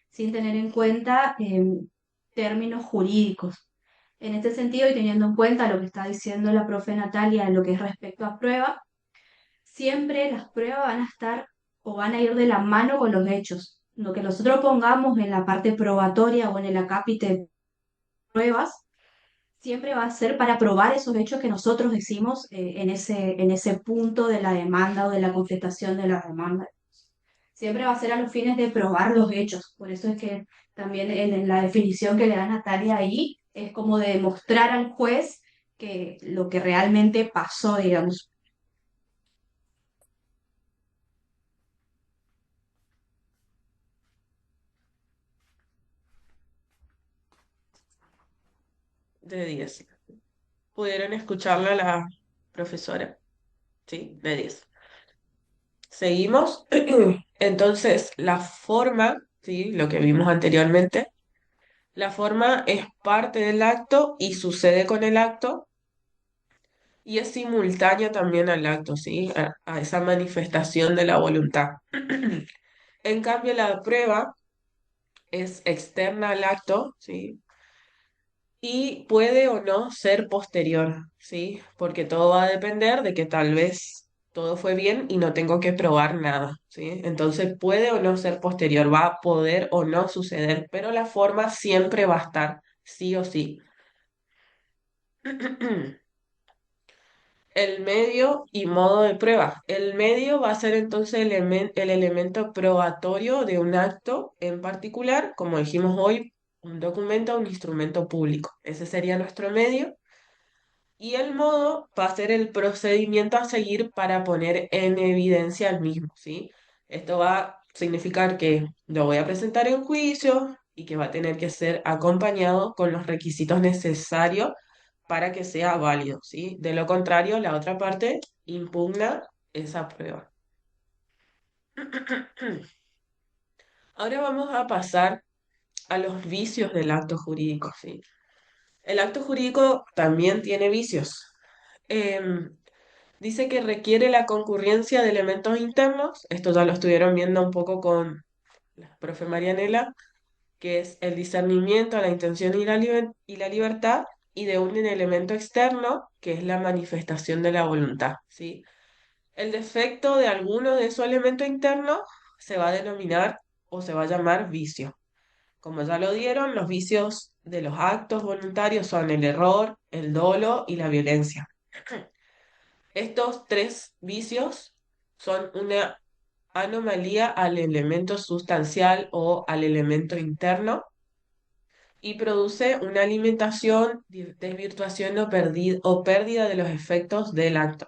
sin tener en cuenta términos jurídicos. En este sentido, y teniendo en cuenta lo que está diciendo la profe Natalia en lo que es respecto a pruebas, siempre las pruebas van a estar o van a ir de la mano con los hechos. Lo que nosotros pongamos en la parte probatoria o en el acápite de pruebas, siempre va a ser para probar esos hechos que nosotros decimos en ese punto de la demanda o de la contestación de la demanda. Siempre va a ser a los fines de probar los hechos. Por eso es que también en la definición que le da Natalia ahí es como de demostrar al juez que lo que realmente pasó, digamos. De 10. ¿Pudieron escucharla la profesora? Sí, de 10. Seguimos. Entonces, la forma, ¿sí? Lo que vimos anteriormente, la forma es parte del acto y sucede con el acto y es simultánea también al acto, ¿sí? A esa manifestación de la voluntad. En cambio, la prueba es externa al acto, ¿sí? Y puede o no ser posterior, ¿sí? Porque todo va a depender de que tal vez todo fue bien y no tengo que probar nada, ¿sí? Entonces puede o no ser posterior, va a poder o no suceder, pero la forma siempre va a estar, sí o sí. El medio y modo de prueba. El medio va a ser entonces el elemento probatorio de un acto en particular, como dijimos hoy, un documento o un instrumento público. Ese sería nuestro medio. Y el modo va a ser el procedimiento a seguir para poner en evidencia el mismo, ¿sí? Esto va a significar que lo voy a presentar en juicio y que va a tener que ser acompañado con los requisitos necesarios para que sea válido, ¿sí? De lo contrario, la otra parte impugna esa prueba. Ahora vamos a pasar a los vicios del acto jurídico, ¿sí? El acto jurídico también tiene vicios. Em, Dice que requiere la concurrencia de elementos internos, esto ya lo estuvieron viendo un poco con la profe Marianela, que es el discernimiento, la intención y la libertad, y de un elemento externo, que es la manifestación de la voluntad, ¿sí? El defecto de alguno de esos elementos internos se va a denominar o se va a llamar vicio. Como ya lo dieron, los vicios de los actos voluntarios son el error, el dolo y la violencia. Estos tres vicios son una anomalía al elemento sustancial o al elemento interno y produce una alimentación, desvirtuación o pérdida de los efectos del acto.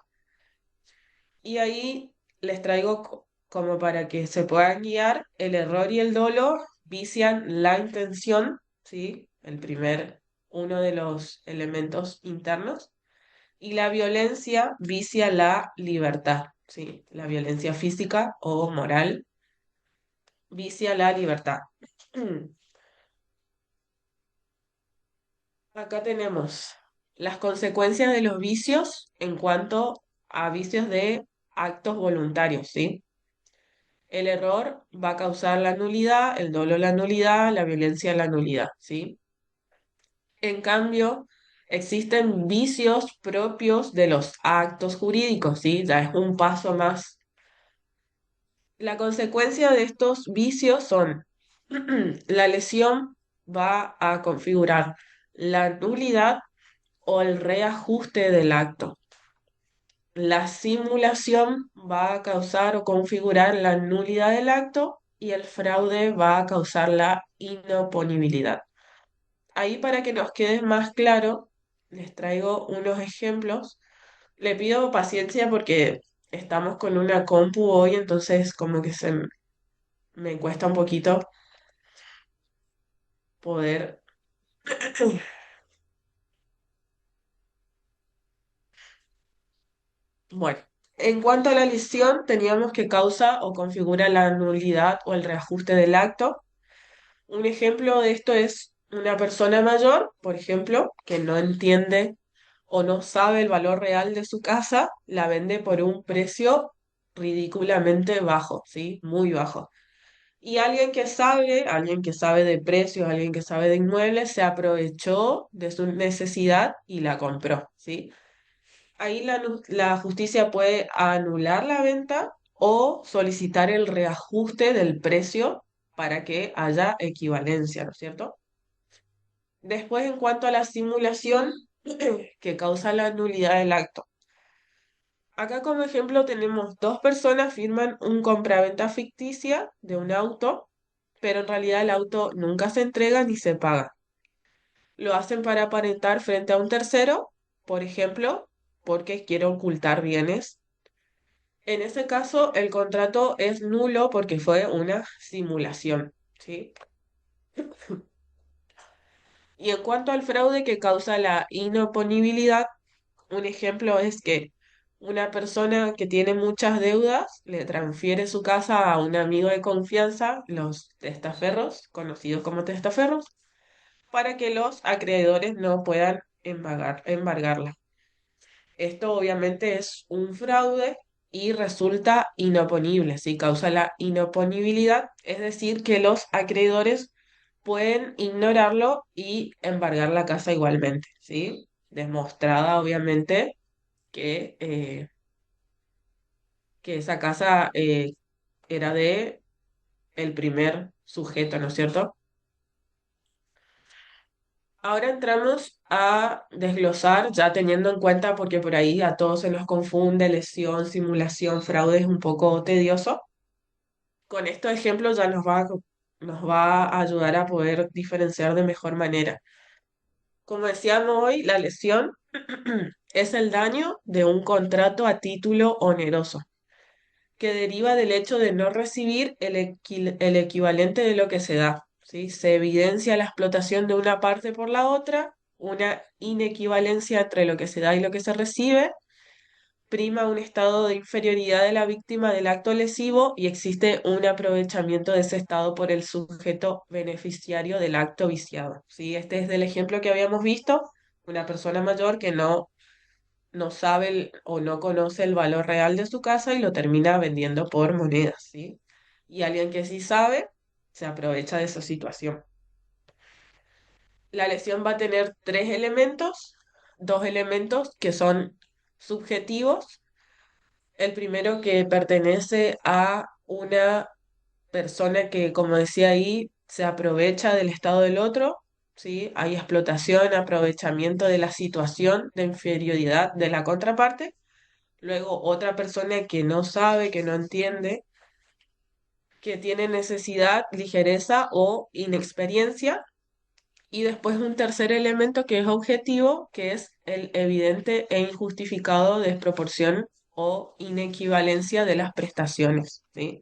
Y ahí les traigo como para que se puedan guiar, el error y el dolo vician la intención, ¿sí? Uno de los elementos internos. Y la violencia vicia la libertad, ¿sí? La violencia física o moral vicia la libertad. Acá tenemos las consecuencias de los vicios en cuanto a vicios de actos voluntarios, ¿sí? El error va a causar la nulidad, el dolo la nulidad, la violencia la nulidad, ¿sí? En cambio, existen vicios propios de los actos jurídicos, ¿sí? Ya es un paso más. La consecuencia de estos vicios son la lesión va a configurar la nulidad o el reajuste del acto. La simulación va a causar o configurar la nulidad del acto y el fraude va a causar la inoponibilidad. Ahí para que nos quede más claro, les traigo unos ejemplos. Le pido paciencia porque estamos con una compu hoy, entonces como que me cuesta un poquito poder. Bueno, en cuanto a la lesión, teníamos que causa o configura la nulidad o el reajuste del acto. Un ejemplo de esto es una persona mayor, por ejemplo, que no entiende o no sabe el valor real de su casa, la vende por un precio ridículamente bajo, ¿sí? Muy bajo. Y alguien que sabe de precios, alguien que sabe de inmuebles, se aprovechó de su necesidad y la compró, ¿sí? Ahí la justicia puede anular la venta o solicitar el reajuste del precio para que haya equivalencia, ¿no es cierto? Después, en cuanto a la simulación que causa la nulidad del acto. Acá como ejemplo tenemos dos personas firman un compraventa ficticia de un auto, pero en realidad el auto nunca se entrega ni se paga. Lo hacen para aparentar frente a un tercero, por ejemplo, porque quiere ocultar bienes. En ese caso, el contrato es nulo porque fue una simulación, ¿sí? Y en cuanto al fraude que causa la inoponibilidad, un ejemplo es que una persona que tiene muchas deudas le transfiere su casa a un amigo de confianza, los testaferros, conocidos como testaferros, para que los acreedores no puedan embargarla. Esto obviamente es un fraude y resulta inoponible, ¿sí? Causa la inoponibilidad, es decir, que los acreedores pueden ignorarlo y embargar la casa igualmente, ¿sí? Demostrada obviamente que esa casa era de el primer sujeto, ¿no es cierto? Ahora entramos a desglosar, ya teniendo en cuenta, porque por ahí a todos se nos confunde, lesión, simulación, fraude, es un poco tedioso. Con estos ejemplos ya nos va a ayudar a poder diferenciar de mejor manera. Como decíamos hoy, la lesión es el daño de un contrato a título oneroso, que deriva del hecho de no recibir el equivalente de lo que se da, ¿sí? Se evidencia la explotación de una parte por la otra, una inequivalencia entre lo que se da y lo que se recibe, prima un estado de inferioridad de la víctima del acto lesivo y existe un aprovechamiento de ese estado por el sujeto beneficiario del acto viciado, ¿sí? Este es del ejemplo que habíamos visto, una persona mayor que no sabe o no conoce el valor real de su casa y lo termina vendiendo por monedas, ¿sí? Y alguien que sí sabe se aprovecha de esa situación. La lesión va a tener tres elementos, dos elementos que son subjetivos. El primero que pertenece a una persona que, como decía ahí, se aprovecha del estado del otro, ¿sí? Hay explotación, aprovechamiento de la situación de inferioridad de la contraparte. Luego otra persona que no sabe, que no entiende, que tiene necesidad, ligereza o inexperiencia. Y después un tercer elemento que es objetivo, que es el evidente e injustificado desproporción o inequivalencia de las prestaciones, ¿sí?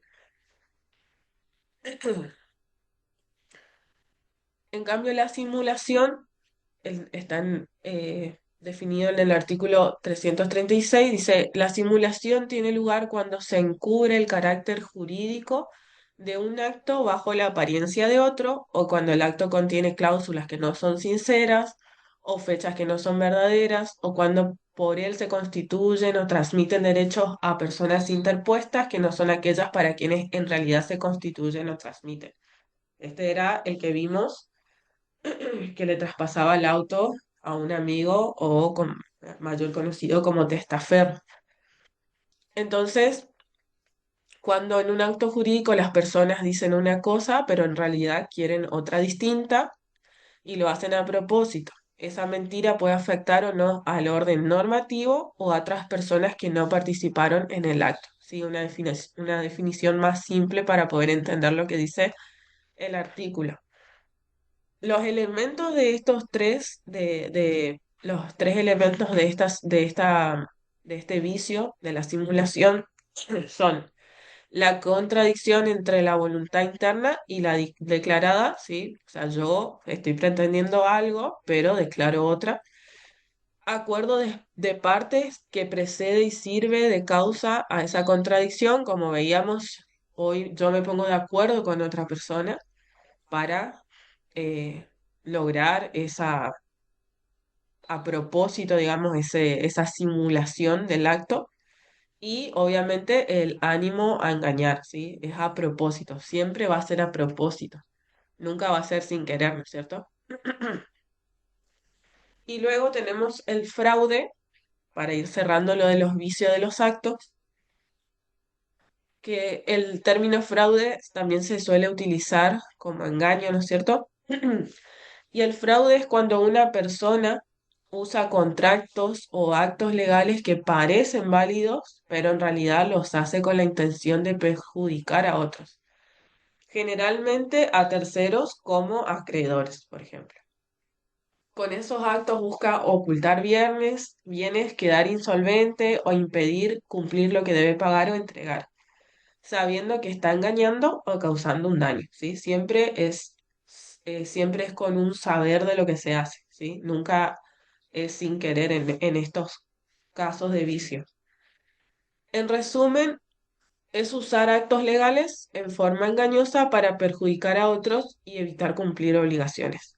En cambio, la simulación están definido en el artículo 336, dice, la simulación tiene lugar cuando se encubre el carácter jurídico de un acto bajo la apariencia de otro, o cuando el acto contiene cláusulas que no son sinceras, o fechas que no son verdaderas, o cuando por él se constituyen o transmiten derechos a personas interpuestas que no son aquellas para quienes en realidad se constituyen o transmiten. Este era el que vimos que le traspasaba el auto a un amigo o con mayor conocido como testaferro. Entonces, cuando en un acto jurídico las personas dicen una cosa, pero en realidad quieren otra distinta y lo hacen a propósito, esa mentira puede afectar o no al orden normativo o a otras personas que no participaron en el acto. ¿Sí? Una definición más simple para poder entender lo que dice el artículo. Los elementos de estos tres, de los tres elementos de este vicio, de la simulación, son la contradicción entre la voluntad interna y la declarada, ¿sí? O sea, yo estoy pretendiendo algo, pero declaro otra. Acuerdo de partes que precede y sirve de causa a esa contradicción, como veíamos hoy, yo me pongo de acuerdo con otra persona para eh, lograr a propósito, digamos, esa simulación del acto y obviamente el ánimo a engañar, ¿sí? Es a propósito, siempre va a ser a propósito, nunca va a ser sin querer, ¿no es cierto? Y luego tenemos el fraude, para ir cerrando lo de los vicios de los actos, que el término fraude también se suele utilizar como engaño, ¿no es cierto? Y el fraude es cuando una persona usa contratos o actos legales que parecen válidos, pero en realidad los hace con la intención de perjudicar a otros, generalmente a terceros como acreedores, por ejemplo. Con esos actos busca ocultar bienes, quedar insolvente o impedir cumplir lo que debe pagar o entregar, sabiendo que está engañando o causando un daño, ¿sí? Siempre es con un saber de lo que se hace, ¿sí? Nunca es sin querer en estos casos de vicio. En resumen, es usar actos legales en forma engañosa para perjudicar a otros y evitar cumplir obligaciones.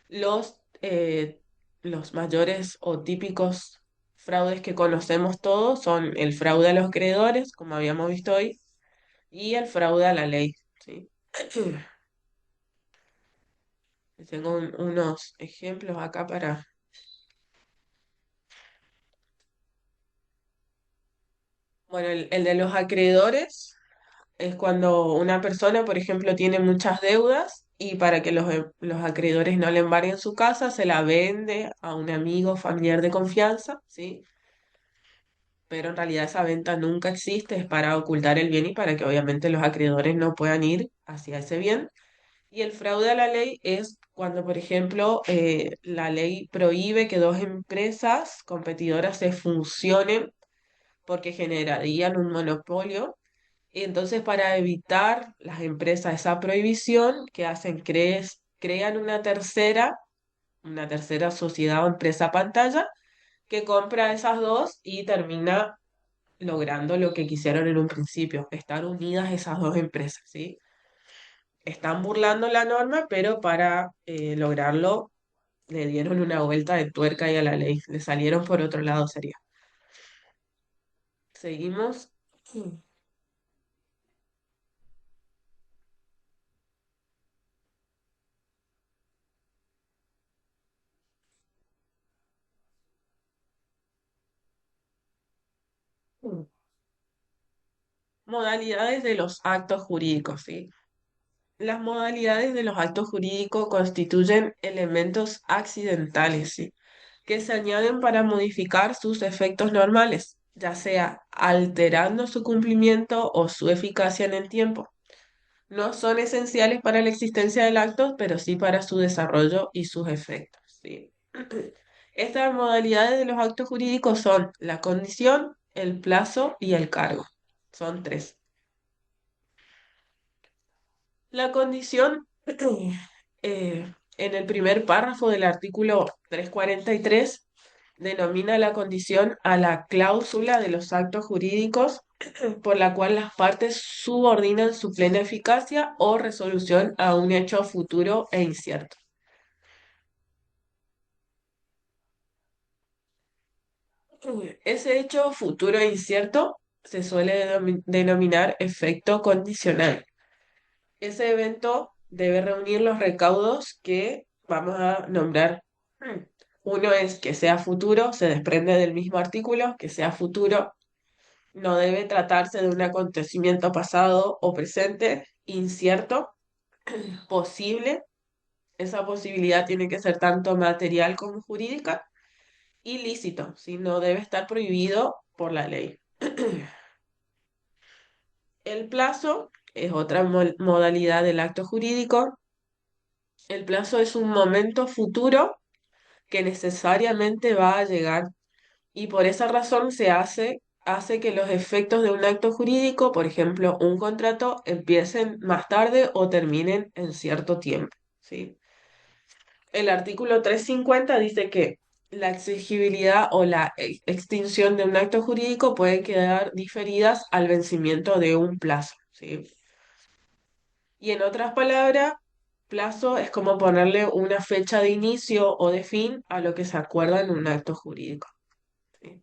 Los, eh, los mayores o típicos fraudes que conocemos todos son el fraude a los acreedores, como habíamos visto hoy, y el fraude a la ley, ¿sí? Tengo unos ejemplos acá para... Bueno, el de los acreedores es cuando una persona, por ejemplo, tiene muchas deudas y para que los acreedores no le embarguen su casa, se la vende a un amigo familiar de confianza, ¿sí? Pero en realidad esa venta nunca existe, es para ocultar el bien y para que obviamente los acreedores no puedan ir hacia ese bien. Y el fraude a la ley es cuando, por ejemplo, la ley prohíbe que dos empresas competidoras se fusionen porque generarían un monopolio. Y entonces, para evitar las empresas esa prohibición, ¿qué hacen? Crean una tercera sociedad o empresa pantalla que compra a esas dos y termina logrando lo que quisieron en un principio, estar unidas esas dos empresas, ¿sí? Están burlando la norma, pero para lograrlo le dieron una vuelta de tuerca y a la ley, le salieron por otro lado, sería. Seguimos. Modalidades de los actos jurídicos, ¿sí? Las modalidades de los actos jurídicos constituyen elementos accidentales, ¿sí? Que se añaden para modificar sus efectos normales, ya sea alterando su cumplimiento o su eficacia en el tiempo. No son esenciales para la existencia del acto, pero sí para su desarrollo y sus efectos, ¿sí? Estas modalidades de los actos jurídicos son la condición, el plazo y el cargo. Son tres. La condición, en el primer párrafo del artículo 343, denomina la condición a la cláusula de los actos jurídicos por la cual las partes subordinan su plena eficacia o resolución a un hecho futuro e incierto. Ese hecho futuro e incierto se suele denominar efecto condicional. Ese evento debe reunir los recaudos que vamos a nombrar. Uno es que sea futuro, se desprende del mismo artículo, que sea futuro, no debe tratarse de un acontecimiento pasado o presente, incierto, posible. Esa posibilidad tiene que ser tanto material como jurídica, y lícito, si no debe estar prohibido por la ley. El plazo es otra modalidad del acto jurídico. El plazo es un momento futuro que necesariamente va a llegar y por esa razón hace que los efectos de un acto jurídico, por ejemplo, un contrato, empiecen más tarde o terminen en cierto tiempo, ¿sí? El artículo 350 dice que la exigibilidad o la extinción de un acto jurídico pueden quedar diferidas al vencimiento de un plazo, ¿sí? Y en otras palabras, plazo es como ponerle una fecha de inicio o de fin a lo que se acuerda en un acto jurídico. ¿Sí?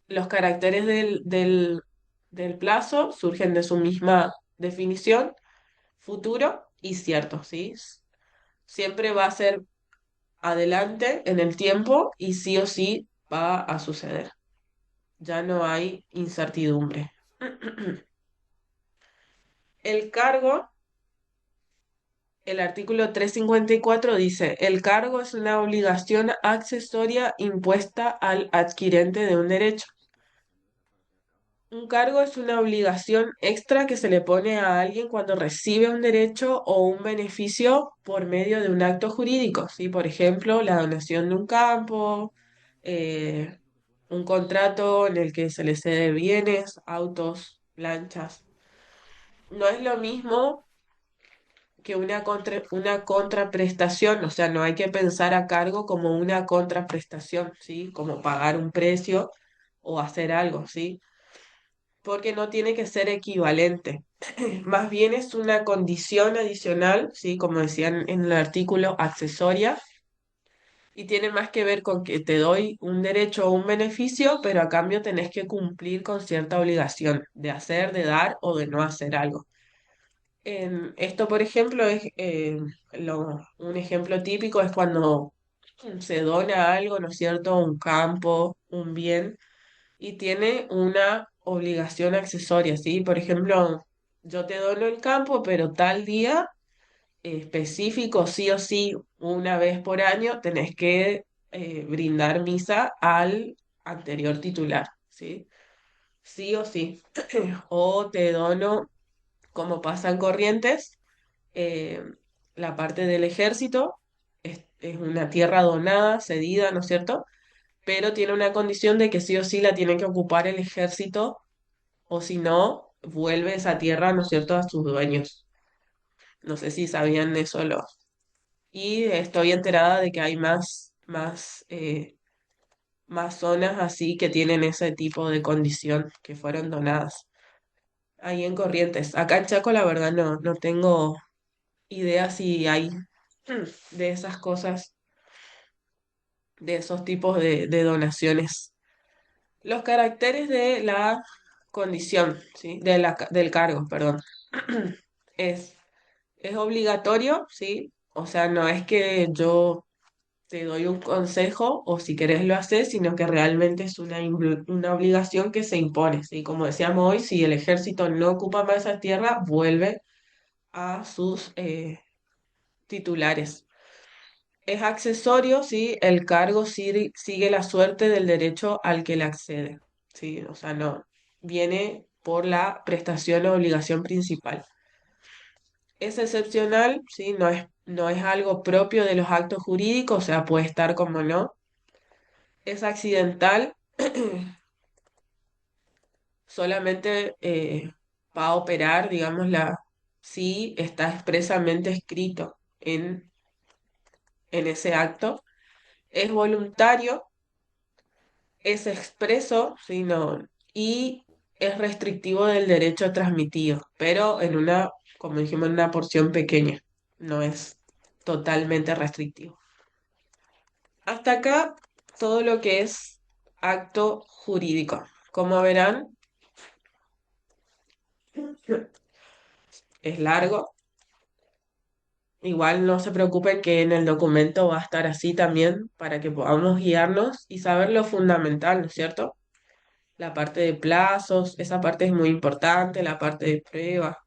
Los caracteres del plazo surgen de su misma definición, futuro y cierto, ¿sí? Siempre va a ser adelante en el tiempo y sí o sí va a suceder. Ya no hay incertidumbre. El cargo, el artículo 354 dice, el cargo es una obligación accesoria impuesta al adquirente de un derecho. Un cargo es una obligación extra que se le pone a alguien cuando recibe un derecho o un beneficio por medio de un acto jurídico, ¿sí? Por ejemplo, la donación de un campo, eh, un contrato en el que se le cede bienes, autos, lanchas. No es lo mismo que una contraprestación, o sea, no hay que pensar a cargo como una contraprestación, ¿sí? Como pagar un precio o hacer algo, ¿sí? Porque no tiene que ser equivalente. Más bien es una condición adicional, ¿sí? Como decían en el artículo, accesoria, y tiene más que ver con que te doy un derecho o un beneficio, pero a cambio tenés que cumplir con cierta obligación de hacer, de dar o de no hacer algo. Esto, por ejemplo, es un ejemplo típico es cuando se dona algo, ¿no es cierto? Un campo, un bien y tiene una obligación accesoria, ¿sí? Por ejemplo, yo te dono el campo, pero tal día específico, sí o sí, una vez por año, tenés que brindar misa al anterior titular, ¿sí? Sí o sí. O te dono, como pasa en Corrientes, eh, la parte del ejército, es una tierra donada, cedida, ¿no es cierto? Pero tiene una condición de que sí o sí la tiene que ocupar el ejército, o si no, vuelve esa tierra, ¿no es cierto?, a sus dueños. No sé si sabían eso los. Y estoy enterada de que hay más zonas así que tienen ese tipo de condición que fueron donadas. Ahí en Corrientes. Acá en Chaco, la verdad, no tengo idea si hay de esas cosas, de esos tipos de donaciones. Los caracteres de la condición, ¿sí? Del cargo, perdón. Es, es obligatorio, ¿sí? O sea, no es que yo te doy un consejo o si querés lo haces, sino que realmente es una obligación que se impone, ¿sí? Como decíamos hoy, si el ejército no ocupa más esa tierra, vuelve a sus titulares. Es accesorio, ¿sí? El cargo sigue la suerte del derecho al que le accede, ¿sí? O sea, no, viene por la prestación o obligación principal. Es excepcional, ¿sí? No es algo propio de los actos jurídicos, o sea, puede estar como no. Es accidental, solamente va a operar, digamos, si está expresamente escrito en ese acto. Es voluntario, es expreso, ¿sí? No, y es restrictivo del derecho transmitido, pero como dijimos, en una porción pequeña, no es totalmente restrictivo. Hasta acá todo lo que es acto jurídico. Como verán, es largo. Igual no se preocupen que en el documento va a estar así también para que podamos guiarnos y saber lo fundamental, ¿no es cierto? La parte de plazos, esa parte es muy importante, la parte de prueba,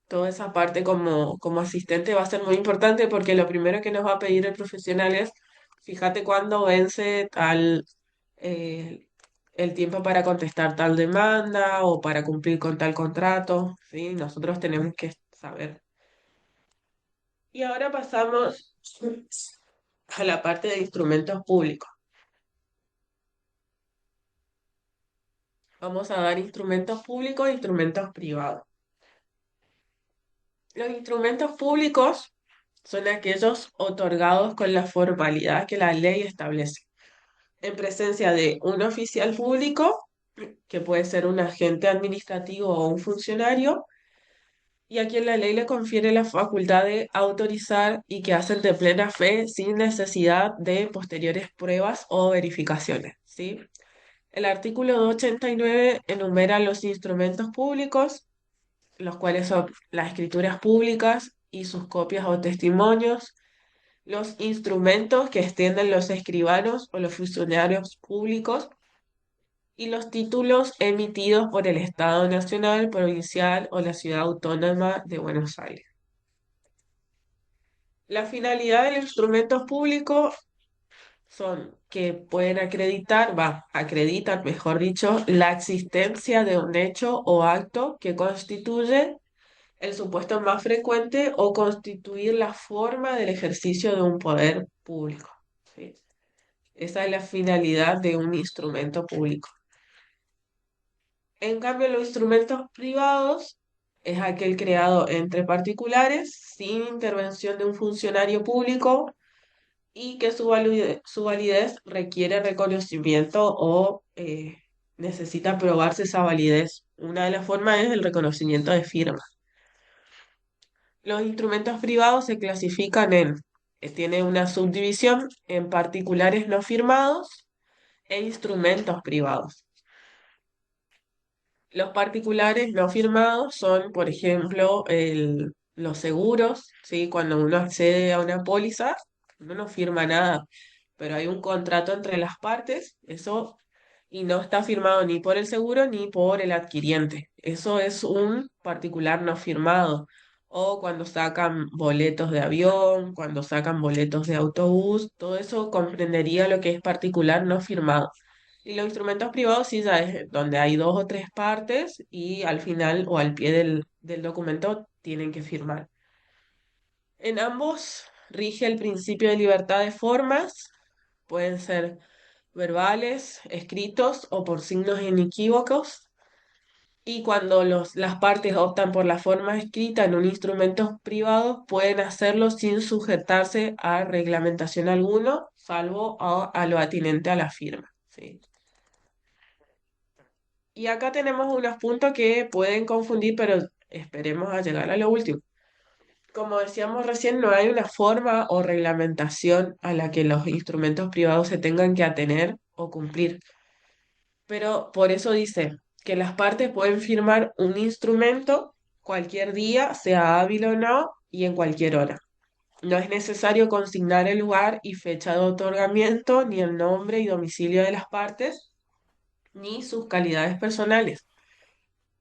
toda esa parte como asistente va a ser muy importante porque lo primero que nos va a pedir el profesional es, fíjate cuándo vence eh, el tiempo para contestar tal demanda o para cumplir con tal contrato, ¿sí? Nosotros tenemos que saber. Y ahora pasamos a la parte de instrumentos públicos. Vamos a dar instrumentos públicos e instrumentos privados. Los instrumentos públicos son aquellos otorgados con la formalidad que la ley establece, en presencia de un oficial público, que puede ser un agente administrativo o un funcionario, y a quien la ley le confiere la facultad de autorizar y que hacen de plena fe sin necesidad de posteriores pruebas o verificaciones, ¿sí? El artículo 289 enumera los instrumentos públicos, los cuales son las escrituras públicas y sus copias o testimonios, los instrumentos que extienden los escribanos o los funcionarios públicos y los títulos emitidos por el Estado Nacional, Provincial o la Ciudad Autónoma de Buenos Aires. La finalidad del instrumento público son que pueden acreditan, mejor dicho, la existencia de un hecho o acto que constituye el supuesto más frecuente o constituir la forma del ejercicio de un poder público. ¿Sí? Esa es la finalidad de un instrumento público. En cambio, los instrumentos privados es aquel creado entre particulares sin intervención de un funcionario público y que su validez requiere reconocimiento o necesita probarse esa validez. Una de las formas es el reconocimiento de firma. Los instrumentos privados se clasifican tiene una subdivisión en particulares no firmados e instrumentos privados. Los particulares no firmados son, por ejemplo, los seguros, ¿sí? Cuando uno accede a una póliza, uno no firma nada, pero hay un contrato entre las partes, eso, y no está firmado ni por el seguro ni por el adquiriente. Eso es un particular no firmado. O cuando sacan boletos de avión, cuando sacan boletos de autobús, todo eso comprendería lo que es particular no firmado. Y los instrumentos privados sí ya es donde hay dos o tres partes y al final o al pie del documento tienen que firmar. En ambos rige el principio de libertad de formas, pueden ser verbales, escritos o por signos inequívocos. Y cuando las partes optan por la forma escrita en un instrumento privado, pueden hacerlo sin sujetarse a reglamentación alguno, salvo a lo atinente a la firma. ¿Sí? Y acá tenemos unos puntos que pueden confundir, pero esperemos a llegar a lo último. Como decíamos recién, no hay una forma o reglamentación a la que los instrumentos privados se tengan que atener o cumplir. Pero por eso dice que las partes pueden firmar un instrumento cualquier día, sea hábil o no, y en cualquier hora. No es necesario consignar el lugar y fecha de otorgamiento, ni el nombre y domicilio de las partes, ni sus calidades personales.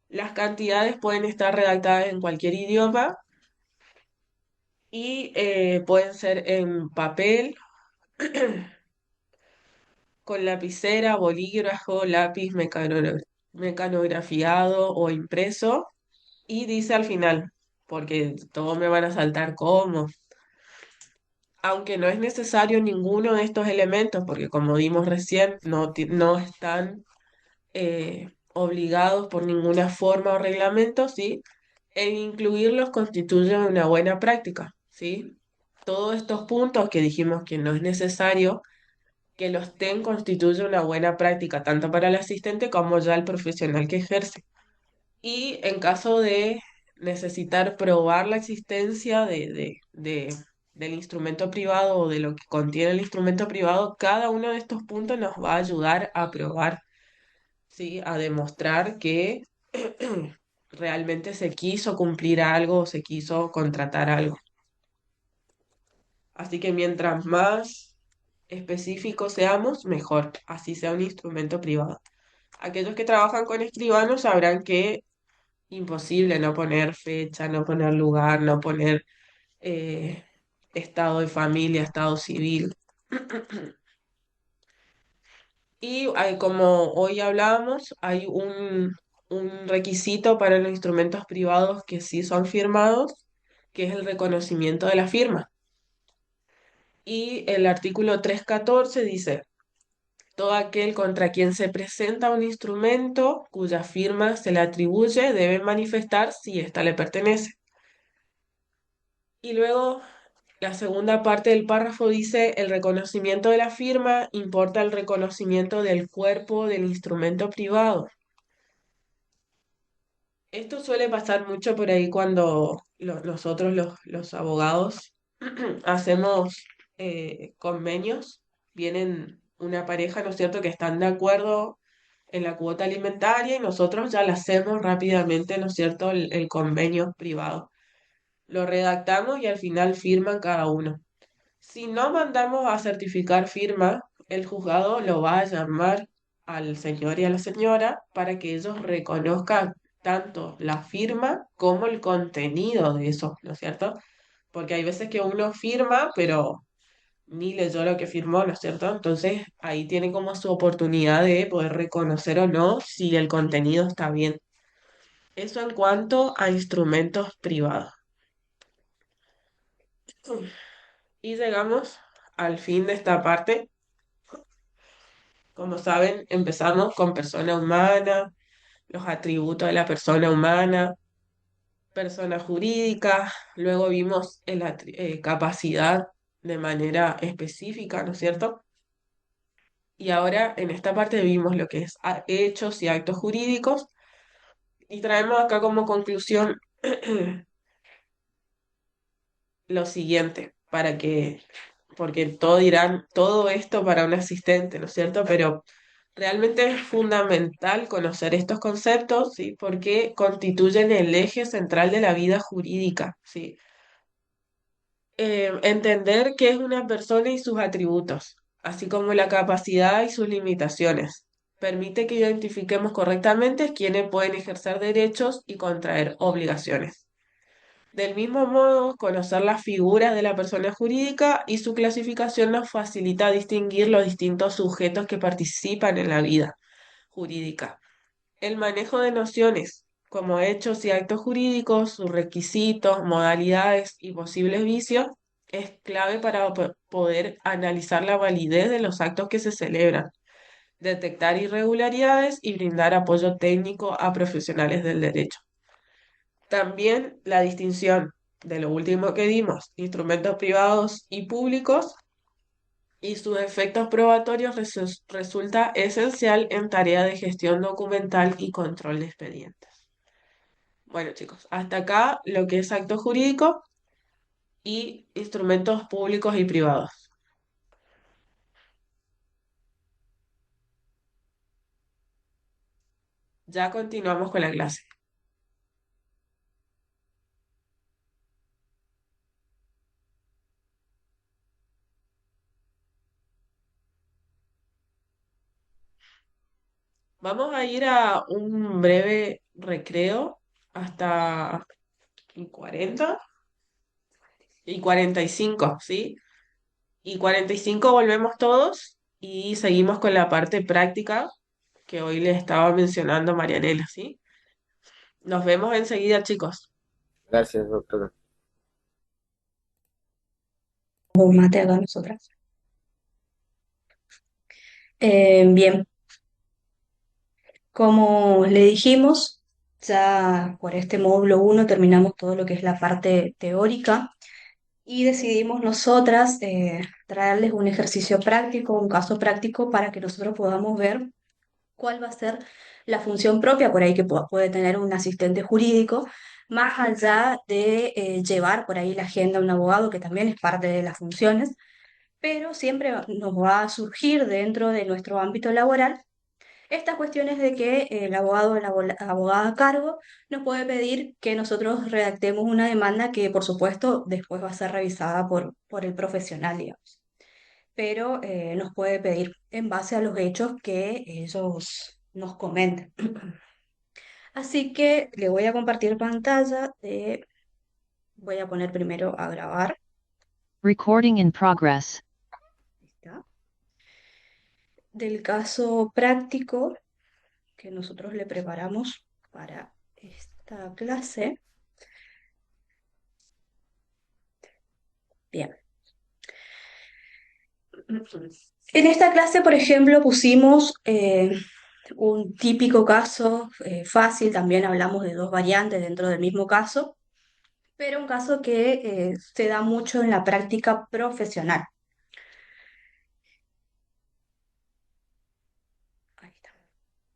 Las cantidades pueden estar redactadas en cualquier idioma y pueden ser en papel, con lapicera, bolígrafo, lápiz mecanografiado o impreso. Y dice al final, porque todos me van a saltar cómo, aunque no es necesario ninguno de estos elementos, porque como vimos recién, no están obligados por ninguna forma o reglamento, ¿sí? El incluirlos constituye una buena práctica, ¿sí? Todos estos puntos que dijimos que no es necesario que los ten constituye una buena práctica, tanto para el asistente como ya el profesional que ejerce. Y en caso de necesitar probar la existencia del instrumento privado o de lo que contiene el instrumento privado, cada uno de estos puntos nos va a ayudar a probar, ¿sí? A demostrar que realmente se quiso cumplir algo o se quiso contratar algo. Así que mientras más específicos seamos, mejor, así sea un instrumento privado. Aquellos que trabajan con escribanos sabrán que imposible no poner fecha, no poner lugar, no poner eh, estado de familia, estado civil. Y como hoy hablábamos, hay un requisito para los instrumentos privados que sí son firmados, que es el reconocimiento de la firma. Y el artículo 314 dice, todo aquel contra quien se presenta un instrumento cuya firma se le atribuye debe manifestar si ésta le pertenece. Y luego la segunda parte del párrafo dice, el reconocimiento de la firma importa el reconocimiento del cuerpo del instrumento privado. Esto suele pasar mucho por ahí cuando nosotros los abogados hacemos convenios, vienen una pareja, ¿no es cierto?, que están de acuerdo en la cuota alimentaria y nosotros ya le hacemos rápidamente, ¿no es cierto?, el convenio privado. Lo redactamos y al final firman cada uno. Si no mandamos a certificar firma, el juzgado lo va a llamar al señor y a la señora para que ellos reconozcan tanto la firma como el contenido de eso, ¿no es cierto? Porque hay veces que uno firma, pero ni leyó lo que firmó, ¿no es cierto? Entonces ahí tiene como su oportunidad de poder reconocer o no si el contenido está bien. Eso en cuanto a instrumentos privados. Y llegamos al fin de esta parte. Como saben, empezamos con persona humana, los atributos de la persona humana, persona jurídica, luego vimos capacidad de manera específica, ¿no es cierto? Y ahora en esta parte vimos lo que es hechos y actos jurídicos y traemos acá como conclusión lo siguiente, porque todo dirán, todo esto para un asistente, ¿no es cierto? Pero realmente es fundamental conocer estos conceptos, ¿sí? Porque constituyen el eje central de la vida jurídica, ¿sí? Entender qué es una persona y sus atributos, así como la capacidad y sus limitaciones. Permite que identifiquemos correctamente quiénes pueden ejercer derechos y contraer obligaciones. Del mismo modo, conocer las figuras de la persona jurídica y su clasificación nos facilita distinguir los distintos sujetos que participan en la vida jurídica. El manejo de nociones como hechos y actos jurídicos, sus requisitos, modalidades y posibles vicios es clave para poder analizar la validez de los actos que se celebran, detectar irregularidades y brindar apoyo técnico a profesionales del derecho. También la distinción de lo último que dimos, instrumentos privados y públicos, y sus efectos probatorios resulta esencial en tarea de gestión documental y control de expedientes. Bueno, chicos, hasta acá lo que es acto jurídico y instrumentos públicos y privados. Ya continuamos con la clase. Vamos a ir a un breve recreo hasta 40 y 45, ¿sí? Y 45 volvemos todos y seguimos con la parte práctica que hoy les estaba mencionando Marianela, ¿sí? Nos vemos enseguida, chicos. Gracias, doctora. O mate acá nosotras. Bien, como le dijimos, ya por este módulo 1 terminamos todo lo que es la parte teórica y decidimos nosotras traerles un ejercicio práctico, un caso práctico para que nosotros podamos ver cuál va a ser la función propia por ahí que puede tener un asistente jurídico, más allá de llevar por ahí la agenda a un abogado, que también es parte de las funciones, pero siempre nos va a surgir dentro de nuestro ámbito laboral estas cuestiones de que el abogado o la abogada a cargo nos puede pedir que nosotros redactemos una demanda que, por supuesto, después va a ser revisada por el profesional, digamos. Pero nos puede pedir en base a los hechos que ellos nos comenten. Así que le voy a compartir pantalla voy a poner primero a grabar. Recording in progress. Ahí está. Del caso práctico que nosotros le preparamos para esta clase. Bien. En esta clase, por ejemplo, pusimos un típico caso fácil, también hablamos de dos variantes dentro del mismo caso, pero un caso que se da mucho en la práctica profesional. Ahí está.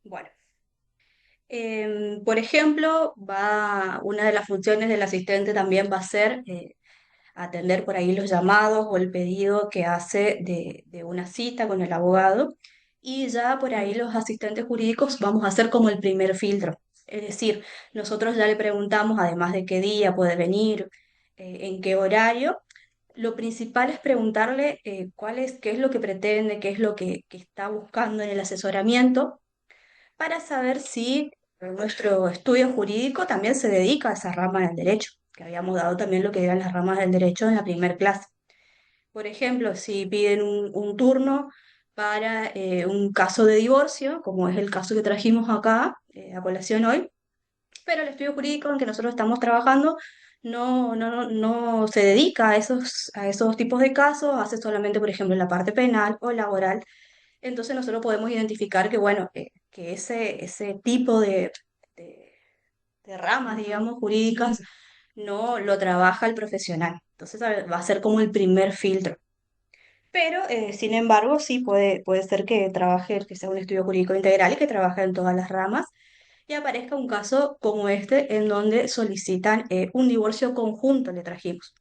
Bueno, Por ejemplo, una de las funciones del asistente también va a ser atender por ahí los llamados o el pedido que hace de una cita con el abogado. Y ya por ahí los asistentes jurídicos vamos a hacer como el primer filtro. Es decir, nosotros ya le preguntamos, además de qué día puede venir, en qué horario. Lo principal es preguntarle qué es lo que pretende, qué es lo que está buscando en el asesoramiento, para saber si nuestro estudio jurídico también se dedica a esa rama del derecho, que habíamos dado también lo que eran las ramas del derecho en la primer clase. Por ejemplo, si piden un turno para un caso de divorcio, como es el caso que trajimos acá a colación hoy, pero el estudio jurídico en que nosotros estamos trabajando no se dedica a esos tipos de casos, hace solamente, por ejemplo, la parte penal o laboral. Entonces nosotros podemos identificar que, bueno, que ese tipo de- de ramas, digamos, jurídicas, no lo trabaja el profesional. Entonces va a ser como el primer filtro. Pero, sin embargo, sí puede ser que trabaje, que sea un estudio jurídico integral y que trabaje en todas las ramas y aparezca un caso como este en donde solicitan un divorcio conjunto, le trajimos.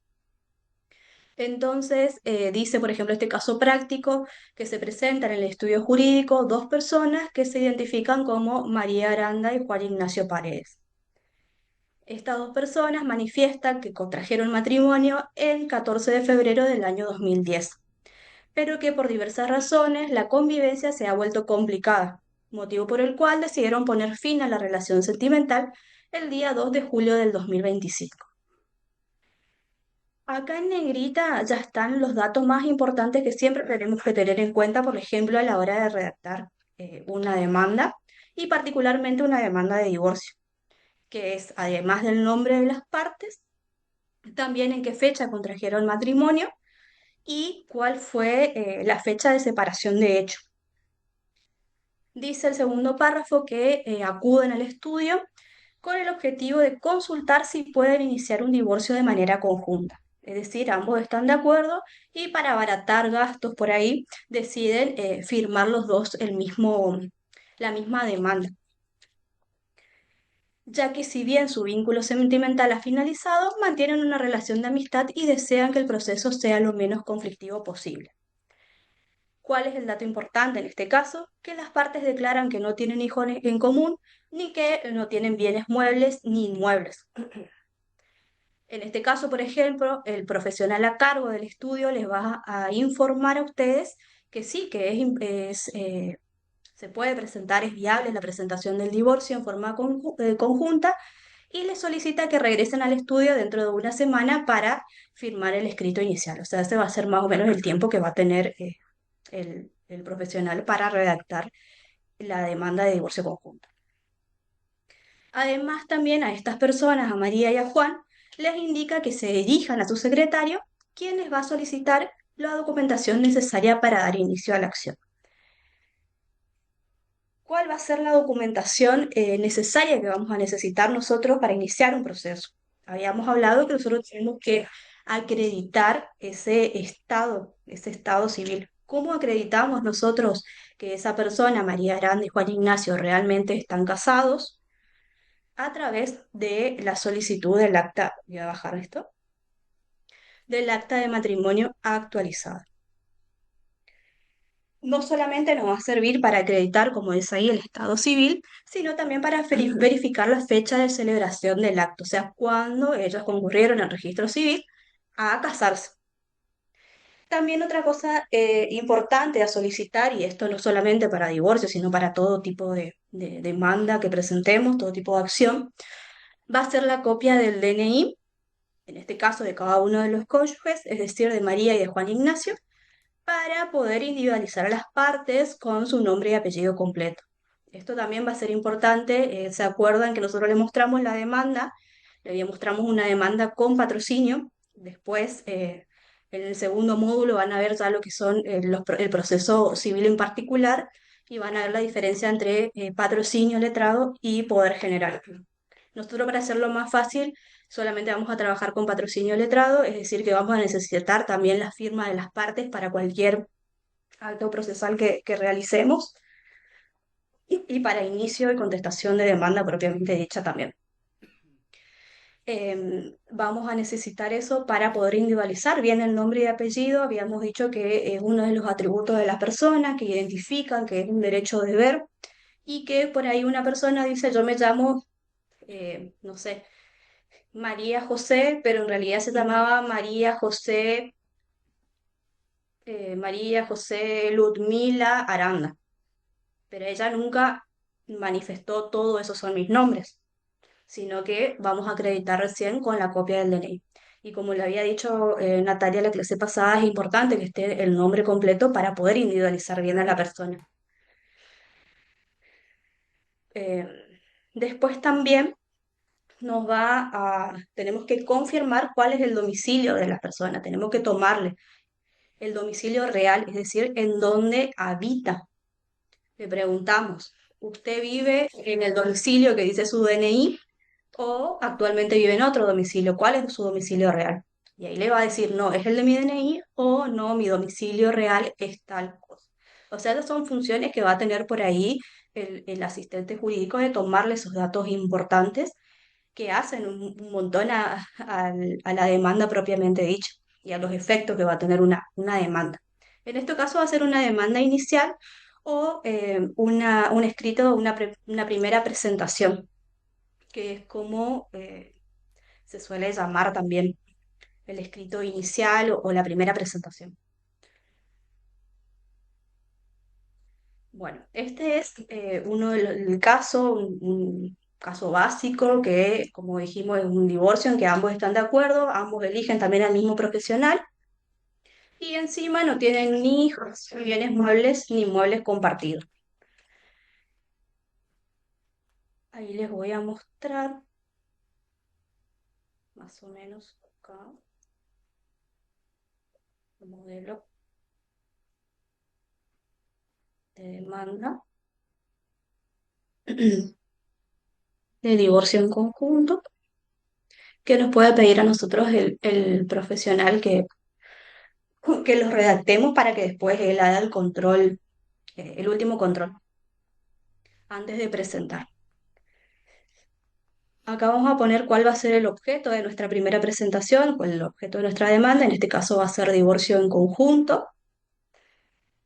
Entonces, dice, por ejemplo, este caso práctico que se presenta en el estudio jurídico dos personas que se identifican como María Aranda y Juan Ignacio Paredes. Estas dos personas manifiestan que contrajeron matrimonio el 14 de febrero del año 2010, pero que por diversas razones la convivencia se ha vuelto complicada, motivo por el cual decidieron poner fin a la relación sentimental el día 2 de julio del 2025. Acá en negrita ya están los datos más importantes que siempre tenemos que tener en cuenta, por ejemplo, a la hora de redactar una demanda y particularmente una demanda de divorcio, que es, además del nombre de las partes, también en qué fecha contrajeron matrimonio y cuál fue la fecha de separación de hecho. Dice el segundo párrafo que acuden al estudio con el objetivo de consultar si pueden iniciar un divorcio de manera conjunta. Es decir, ambos están de acuerdo y para abaratar gastos por ahí deciden firmar los dos la misma demanda, ya que si bien su vínculo sentimental ha finalizado, mantienen una relación de amistad y desean que el proceso sea lo menos conflictivo posible. ¿Cuál es el dato importante en este caso? Que las partes declaran que no tienen hijos en común, ni que no tienen bienes muebles ni inmuebles. En este caso, por ejemplo, el profesional a cargo del estudio les va a informar a ustedes que sí, que se puede presentar, es viable la presentación del divorcio en forma conjunta y les solicita que regresen al estudio dentro de una semana para firmar el escrito inicial. O sea, ese va a ser más o menos el tiempo que va a tener el profesional para redactar la demanda de divorcio conjunto. Además, también a estas personas, a María y a Juan, les indica que se dirijan a su secretario, quien les va a solicitar la documentación necesaria para dar inicio a la acción. ¿Cuál va a ser la documentación necesaria que vamos a necesitar nosotros para iniciar un proceso? Habíamos hablado que nosotros tenemos que acreditar ese estado civil. ¿Cómo acreditamos nosotros que esa persona, María Aranda y Juan Ignacio, realmente están casados? A través de la solicitud del acta, voy a bajar esto, del acta de matrimonio actualizada. No solamente nos va a servir para acreditar, como es ahí, el estado civil, sino también para verificar la fecha de celebración del acto, o sea, cuando ellos concurrieron al registro civil a casarse. También otra cosa importante a solicitar, y esto no solamente para divorcio, sino para todo tipo de demanda que presentemos, todo tipo de acción, va a ser la copia del DNI, en este caso de cada uno de los cónyuges, es decir, de María y de Juan Ignacio, para poder individualizar a las partes con su nombre y apellido completo. Esto también va a ser importante. ¿Se acuerdan que nosotros le mostramos la demanda? Le mostramos una demanda con patrocinio. Después, en el segundo módulo van a ver ya lo que son el proceso civil en particular y van a ver la diferencia entre patrocinio letrado y poder general. Nosotros, para hacerlo más fácil, solamente vamos a trabajar con patrocinio letrado, es decir, que vamos a necesitar también la firma de las partes para cualquier acto procesal que realicemos. y para inicio y contestación de demanda propiamente dicha también. Vamos a necesitar eso para poder individualizar bien el nombre y apellido. Habíamos dicho que es uno de los atributos de la persona que identifican que es un derecho de ver y que por ahí una persona dice yo me llamo, no sé, María José, pero en realidad se llamaba María José Ludmila Aranda, pero ella nunca manifestó todo esos son mis nombres, sino que vamos a acreditar recién con la copia del DNI. Y como le había dicho Natalia la clase pasada, es importante que esté el nombre completo para poder individualizar bien a la persona. Eh, Después también tenemos que confirmar cuál es el domicilio de la persona, tenemos que tomarle el domicilio real, es decir, en dónde habita. Le preguntamos, ¿usted vive en el domicilio que dice su DNI o actualmente vive en otro domicilio? ¿Cuál es su domicilio real? Y ahí le va a decir, no, es el de mi DNI o no, mi domicilio real es tal cosa. O sea, esas son funciones que va a tener por ahí el asistente jurídico de tomarle esos datos importantes que hacen un montón a la demanda propiamente dicha y a los efectos que va a tener una demanda. En este caso va a ser una demanda inicial o un escrito, una primera presentación, que es como se suele llamar también el escrito inicial o la primera presentación. Bueno, este es el caso, un caso básico que, como dijimos, es un divorcio en que ambos están de acuerdo, ambos eligen también al mismo profesional y encima no tienen ni hijos, ni bienes muebles ni muebles compartidos. Ahí les voy a mostrar más o menos acá el modelo de demanda de divorcio en conjunto que nos puede pedir a nosotros el profesional que los redactemos para que después él haga el control, el último control, antes de presentar. Acá vamos a poner cuál va a ser el objeto de nuestra primera presentación, cuál es el objeto de nuestra demanda, en este caso va a ser divorcio en conjunto,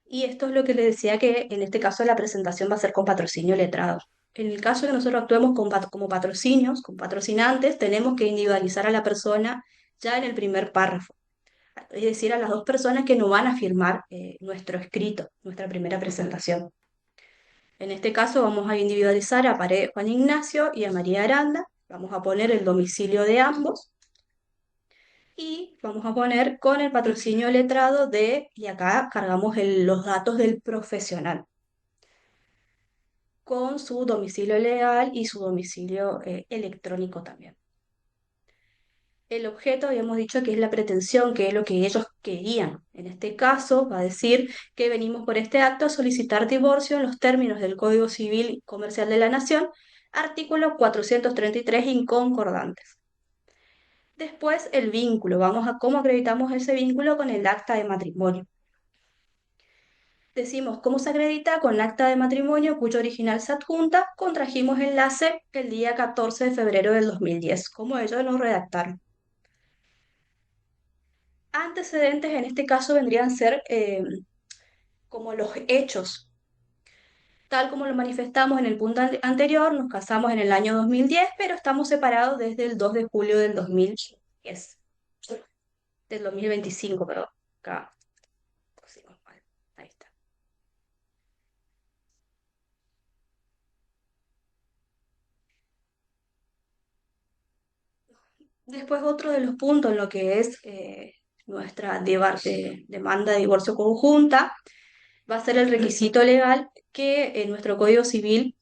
y esto es lo que le decía que en este caso la presentación va a ser con patrocinio letrado. En el caso de que nosotros actuemos como patrocinios, con patrocinantes, tenemos que individualizar a la persona ya en el primer párrafo, es decir, a las dos personas que nos van a firmar nuestro escrito, nuestra primera presentación. En este caso vamos a individualizar a Paredes Juan Ignacio y a María Aranda, vamos a poner el domicilio de ambos y vamos a poner con el patrocinio letrado y acá cargamos los datos del profesional, con su domicilio legal y su domicilio electrónico también. El objeto, habíamos dicho que es la pretensión, que es lo que ellos querían. En este caso, va a decir que venimos por este acto a solicitar divorcio en los términos del Código Civil y Comercial de la Nación, artículo 433 inconcordantes. Después, el vínculo. Vamos a cómo acreditamos ese vínculo con el acta de matrimonio. Decimos cómo se acredita con el acta de matrimonio cuyo original se adjunta, contrajimos enlace el día 14 de febrero del 2010, como ellos nos redactaron. Antecedentes en este caso vendrían a ser como los hechos. Tal como lo manifestamos en el punto anterior, nos casamos en el año 2010, pero estamos separados desde el 2 de julio del 2010, del 2025, perdón. Acá pusimos mal. Ahí está. Después otro de los puntos en lo que es nuestra demanda de divorcio conjunta va a ser el requisito legal que en nuestro Código Civil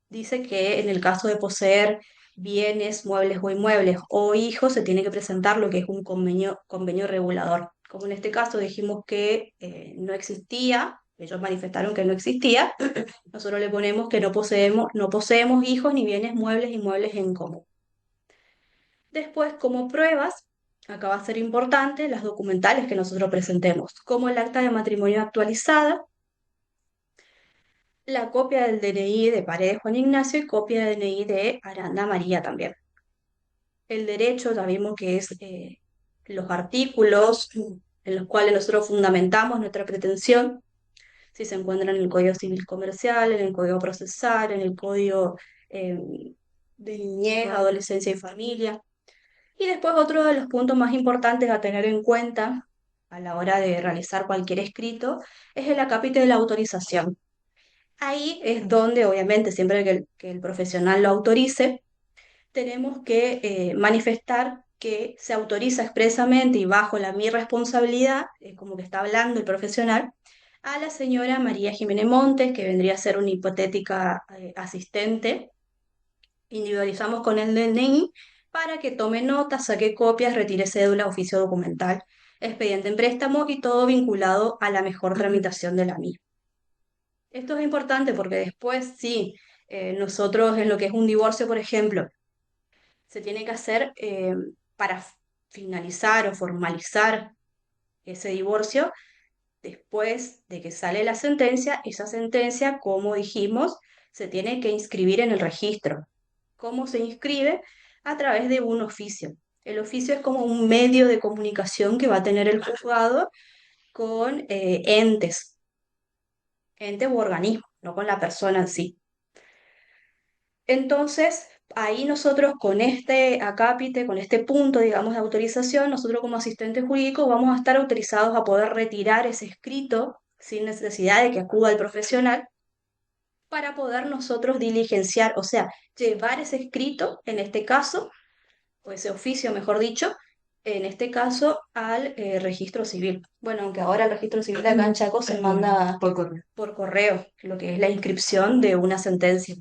dice que en el caso de poseer bienes, muebles o inmuebles o hijos, se tiene que presentar lo que es un convenio regulador. Como en este caso dijimos que no existía, ellos manifestaron que no existía, nosotros le ponemos que no poseemos hijos ni bienes muebles, inmuebles en común. Después, como pruebas, acá va a ser importante las documentales que nosotros presentemos, como el acta de matrimonio actualizada, la copia del DNI de Paredes Juan Ignacio y copia del DNI de Aranda María también. El derecho, ya vimos que es los artículos en los cuales nosotros fundamentamos nuestra pretensión, si se encuentran en el Código Civil Comercial, en el Código Procesal, en el Código eh, de Niñez, Adolescencia y Familia. Y después otro de los puntos más importantes a tener en cuenta a la hora de realizar cualquier escrito es el acápite de la autorización. Ahí es donde, obviamente, siempre que el profesional lo autorice, tenemos que manifestar que se autoriza expresamente y bajo mi responsabilidad, como que está hablando el profesional, a la señora María Jiménez Montes, que vendría a ser una hipotética asistente. Individualizamos con el DNI para que tome notas, saque copias, retire cédula, oficio documental, expediente en préstamo y todo vinculado a la mejor tramitación de la misma. Esto es importante porque después, sí, nosotros en lo que es un divorcio, por ejemplo, se tiene que hacer para finalizar o formalizar ese divorcio, después de que sale la sentencia, esa sentencia, como dijimos, se tiene que inscribir en el registro. ¿Cómo se inscribe? A través de un oficio. El oficio es como un medio de comunicación que va a tener el juzgado con entes u organismos, no con la persona en sí. Entonces, ahí nosotros con este acápite, con este punto, digamos, de autorización, nosotros como asistentes jurídicos vamos a estar autorizados a poder retirar ese escrito sin necesidad de que acuda el profesional para poder nosotros diligenciar, o sea, llevar ese escrito, en este caso, o ese oficio, mejor dicho, en este caso al registro civil. Bueno, aunque ahora el registro civil acá en Chaco se manda por correo, lo que es la inscripción de una sentencia.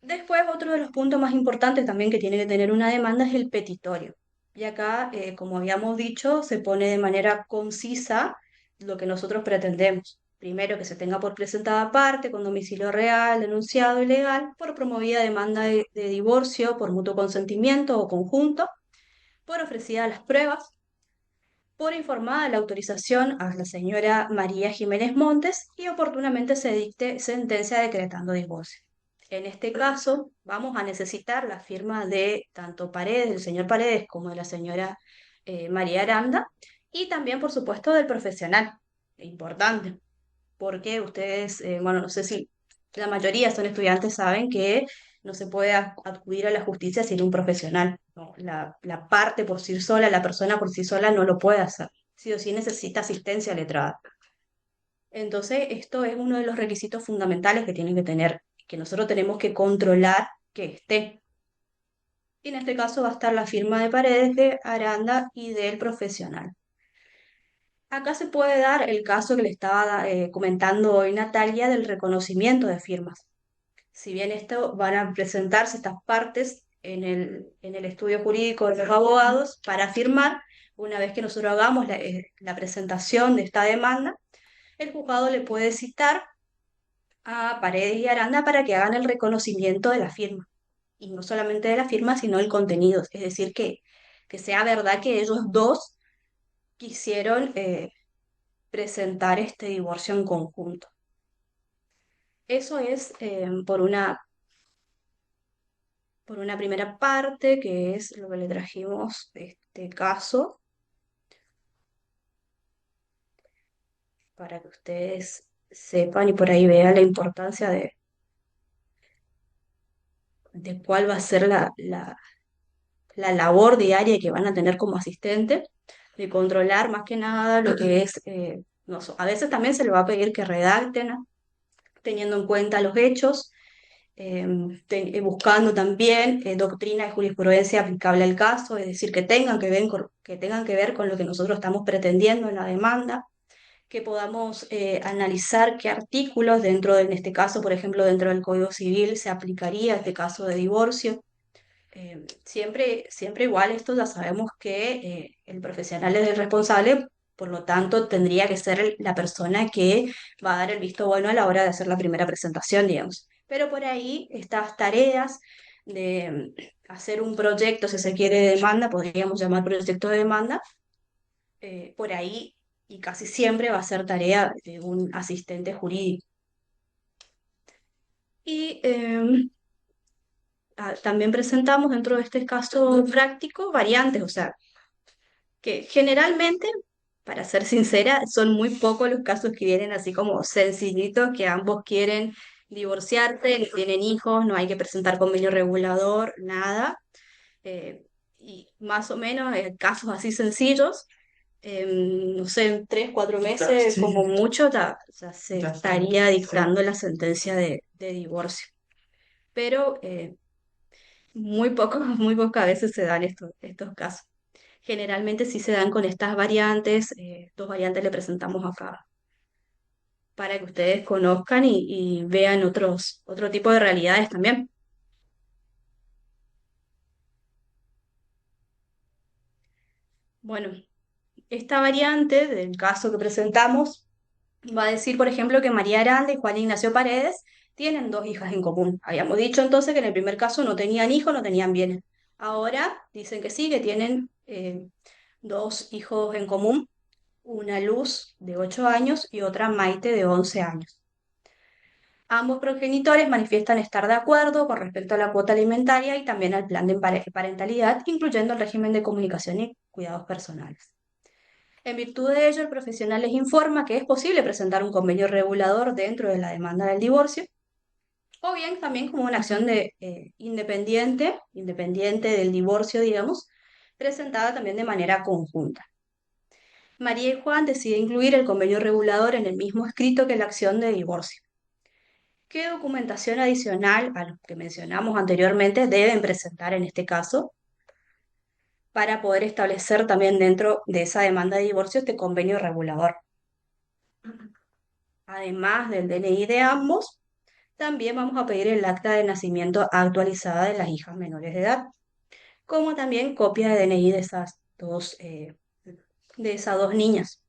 Después, otro de los puntos más importantes también que tiene que tener una demanda es el petitorio. Y acá, como habíamos dicho, se pone de manera concisa lo que nosotros pretendemos. Primero, que se tenga por presentada parte, con domicilio real, denunciado y legal, por promovida demanda de divorcio, por mutuo consentimiento o conjunto, por ofrecidas las pruebas, por informada la autorización a la señora María Jiménez Montes y oportunamente se dicte sentencia decretando divorcio. En este caso, vamos a necesitar la firma de tanto Paredes, del señor Paredes, como de la señora María Aranda, y también, por supuesto, del profesional. Importante, porque ustedes, bueno, no sé si la mayoría son estudiantes, saben que no se puede acudir a la justicia sin un profesional. ¿No? La parte por sí sola, la persona por sí sola no lo puede hacer. Sí o sí necesita asistencia letrada. Entonces, esto es uno de los requisitos fundamentales que tienen que tener, que nosotros tenemos que controlar que esté. Y en este caso va a estar la firma de Paredes, de Aranda y del profesional. Acá se puede dar el caso que le estaba comentando hoy Natalia del reconocimiento de firmas. Si bien esto van a presentarse estas partes en el estudio jurídico de los abogados para firmar, una vez que nosotros hagamos la presentación de esta demanda, el juzgado le puede citar a Paredes y Aranda para que hagan el reconocimiento de la firma. Y no solamente de la firma, sino el contenido. Es decir, que sea verdad que ellos dos quisieron presentar este divorcio en conjunto. Eso es por una primera parte, que es lo que le trajimos de este caso, para que ustedes sepan y por ahí vean la importancia de cuál va a ser la labor diaria que van a tener como asistente, de controlar más que nada lo que es, no, a veces también se le va a pedir que redacten, ¿no? Teniendo en cuenta los hechos, buscando también doctrina y jurisprudencia aplicable al caso, es decir, que tengan que ver con lo que nosotros estamos pretendiendo en la demanda, que podamos analizar qué artículos dentro en este caso, por ejemplo, dentro del Código Civil se aplicaría este caso de divorcio. Siempre igual esto ya sabemos que el profesional es el responsable, por lo tanto tendría que ser la persona que va a dar el visto bueno a la hora de hacer la primera presentación, digamos. Pero por ahí estas tareas de hacer un proyecto, si se quiere, de demanda, podríamos llamar proyecto de demanda, por ahí y casi siempre va a ser tarea de un asistente jurídico. Y también presentamos dentro de este caso práctico variantes, o sea, que generalmente, para ser sincera, son muy pocos los casos que vienen así como sencillitos, que ambos quieren divorciarse, que tienen hijos, no hay que presentar convenio regulador, nada. eh, y más o menos casos así sencillos, no sé, en 3, 4 meses Sí, como mucho ya se ya está. estaría Sí. dictando la sentencia de divorcio. Pero muy poco, muy pocas veces se dan estos casos. Generalmente sí se dan con estas variantes, dos variantes le presentamos acá para que ustedes conozcan y vean otro tipo de realidades también. Bueno, esta variante del caso que presentamos va a decir, por ejemplo, que María Aranda y Juan Ignacio Paredes tienen dos hijas en común. Habíamos dicho entonces que en el primer caso no tenían hijos, no tenían bienes. Ahora dicen que sí, que tienen dos hijos en común, una Luz de 8 años y otra Maite de 11 años. Ambos progenitores manifiestan estar de acuerdo con respecto a la cuota alimentaria y también al plan de parentalidad, incluyendo el régimen de comunicación y cuidados personales. En virtud de ello, el profesional les informa que es posible presentar un convenio regulador dentro de la demanda del divorcio, o bien también como una acción independiente del divorcio, digamos, presentada también de manera conjunta. María y Juan deciden incluir el convenio regulador en el mismo escrito que la acción de divorcio. ¿Qué documentación adicional a lo que mencionamos anteriormente deben presentar en este caso para poder establecer también dentro de esa demanda de divorcio este convenio regulador? Además del DNI de ambos, también vamos a pedir el acta de nacimiento actualizada de las hijas menores de edad, como también copia de DNI de esas dos niñas.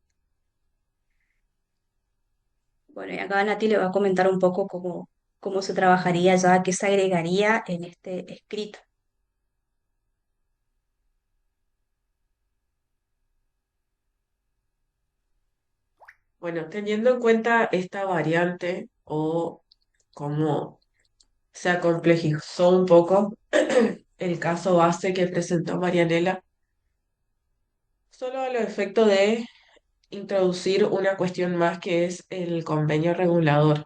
Bueno, y acá Nati le va a comentar un poco cómo se trabajaría ya, qué se agregaría en este escrito. Bueno, teniendo en cuenta esta variante o cómo se acomplejizó un poco el caso base que presentó Marianela, solo a los efectos de introducir una cuestión más que es el convenio regulador.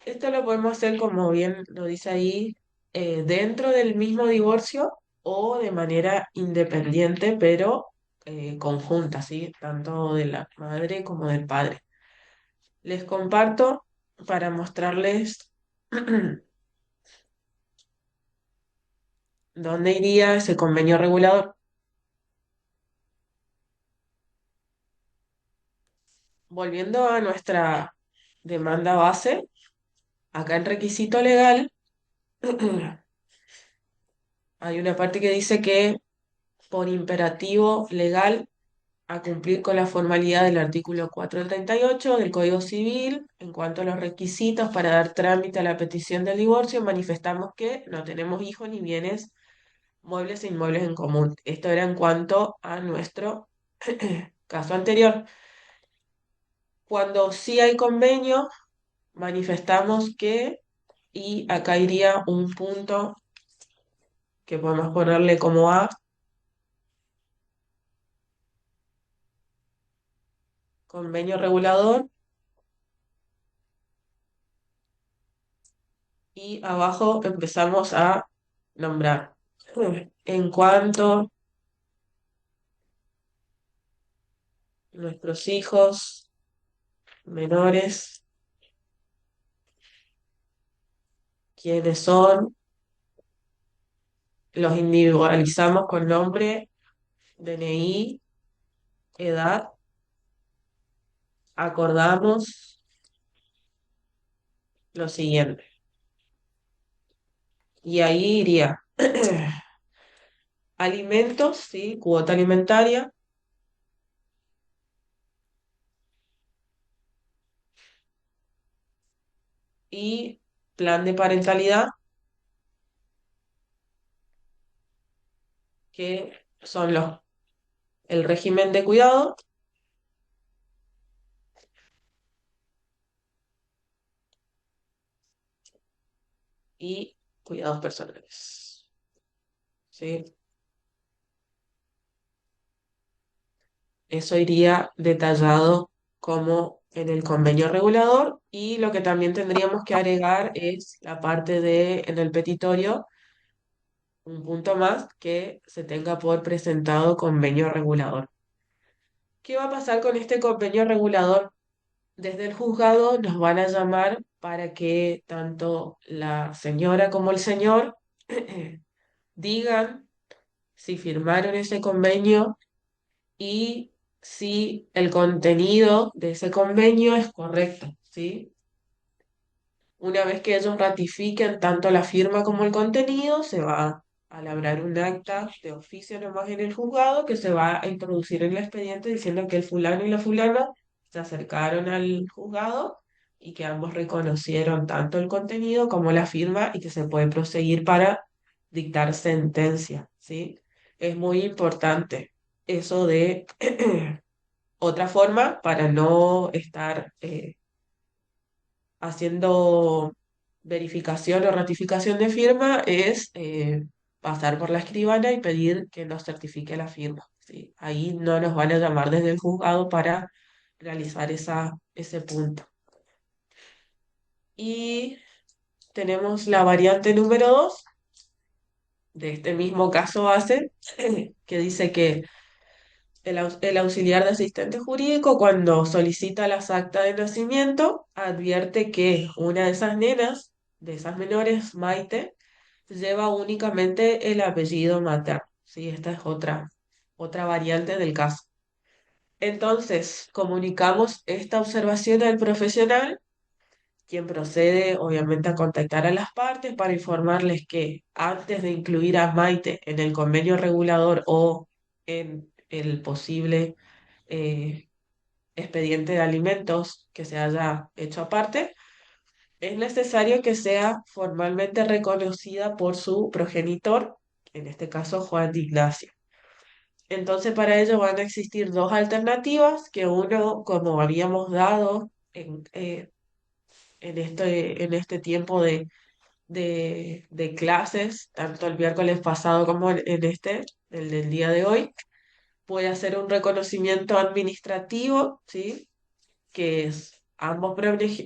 Esto lo podemos hacer, como bien lo dice ahí, dentro del mismo divorcio o de manera independiente, pero conjunta, ¿sí? Tanto de la madre como del padre. Les comparto para mostrarles dónde iría ese convenio regulador. Volviendo a nuestra demanda base, acá en requisito legal hay una parte que dice que por imperativo legal a cumplir con la formalidad del artículo 438 del Código Civil en cuanto a los requisitos para dar trámite a la petición del divorcio, manifestamos que no tenemos hijos ni bienes muebles e inmuebles en común. Esto era en cuanto a nuestro caso anterior. Cuando sí hay convenio, manifestamos que, y acá iría un punto que podemos ponerle como A, convenio regulador, y abajo empezamos a nombrar. En cuanto nuestros hijos menores, quiénes son, los individualizamos con nombre, DNI, edad, acordamos lo siguiente. Y ahí iría alimentos, ¿sí? Cuota alimentaria, y plan de parentalidad, que son el régimen de cuidado y cuidados personales. ¿Sí? Eso iría detallado como en el convenio regulador y lo que también tendríamos que agregar es la parte de, en el petitorio, un punto más que se tenga por presentado convenio regulador. ¿Qué va a pasar con este convenio regulador? Desde el juzgado nos van a llamar para que tanto la señora como el señor digan si firmaron ese convenio y si el contenido de ese convenio es correcto, ¿sí? Una vez que ellos ratifiquen tanto la firma como el contenido, se va a labrar un acta de oficio nomás en el juzgado que se va a introducir en el expediente diciendo que el fulano y la fulana se acercaron al juzgado y que ambos reconocieron tanto el contenido como la firma y que se puede proseguir para dictar sentencia, ¿sí? Es muy importante eso de otra forma para no estar haciendo verificación o ratificación de firma es pasar por la escribana y pedir que nos certifique la firma, ¿sí? Ahí no nos van a llamar desde el juzgado para realizar ese punto. Y tenemos la variante número 2 de este mismo caso base, que dice que el auxiliar de asistente jurídico, cuando solicita las actas de nacimiento, advierte que una de esas nenas, de esas menores, Maite, lleva únicamente el apellido materno. Sí, esta es otra variante del caso. Entonces, comunicamos esta observación al profesional, quien procede obviamente a contactar a las partes para informarles que antes de incluir a Maite en el convenio regulador o en el posible eh, expediente de alimentos que se haya hecho aparte, es necesario que sea formalmente reconocida por su progenitor, en este caso Juan de Ignacio. Entonces, para ello van a existir dos alternativas, que uno, como habíamos dado en este tiempo de clases, tanto el miércoles pasado como en el del día de hoy, puede hacer un reconocimiento administrativo, ¿sí? Que es ambos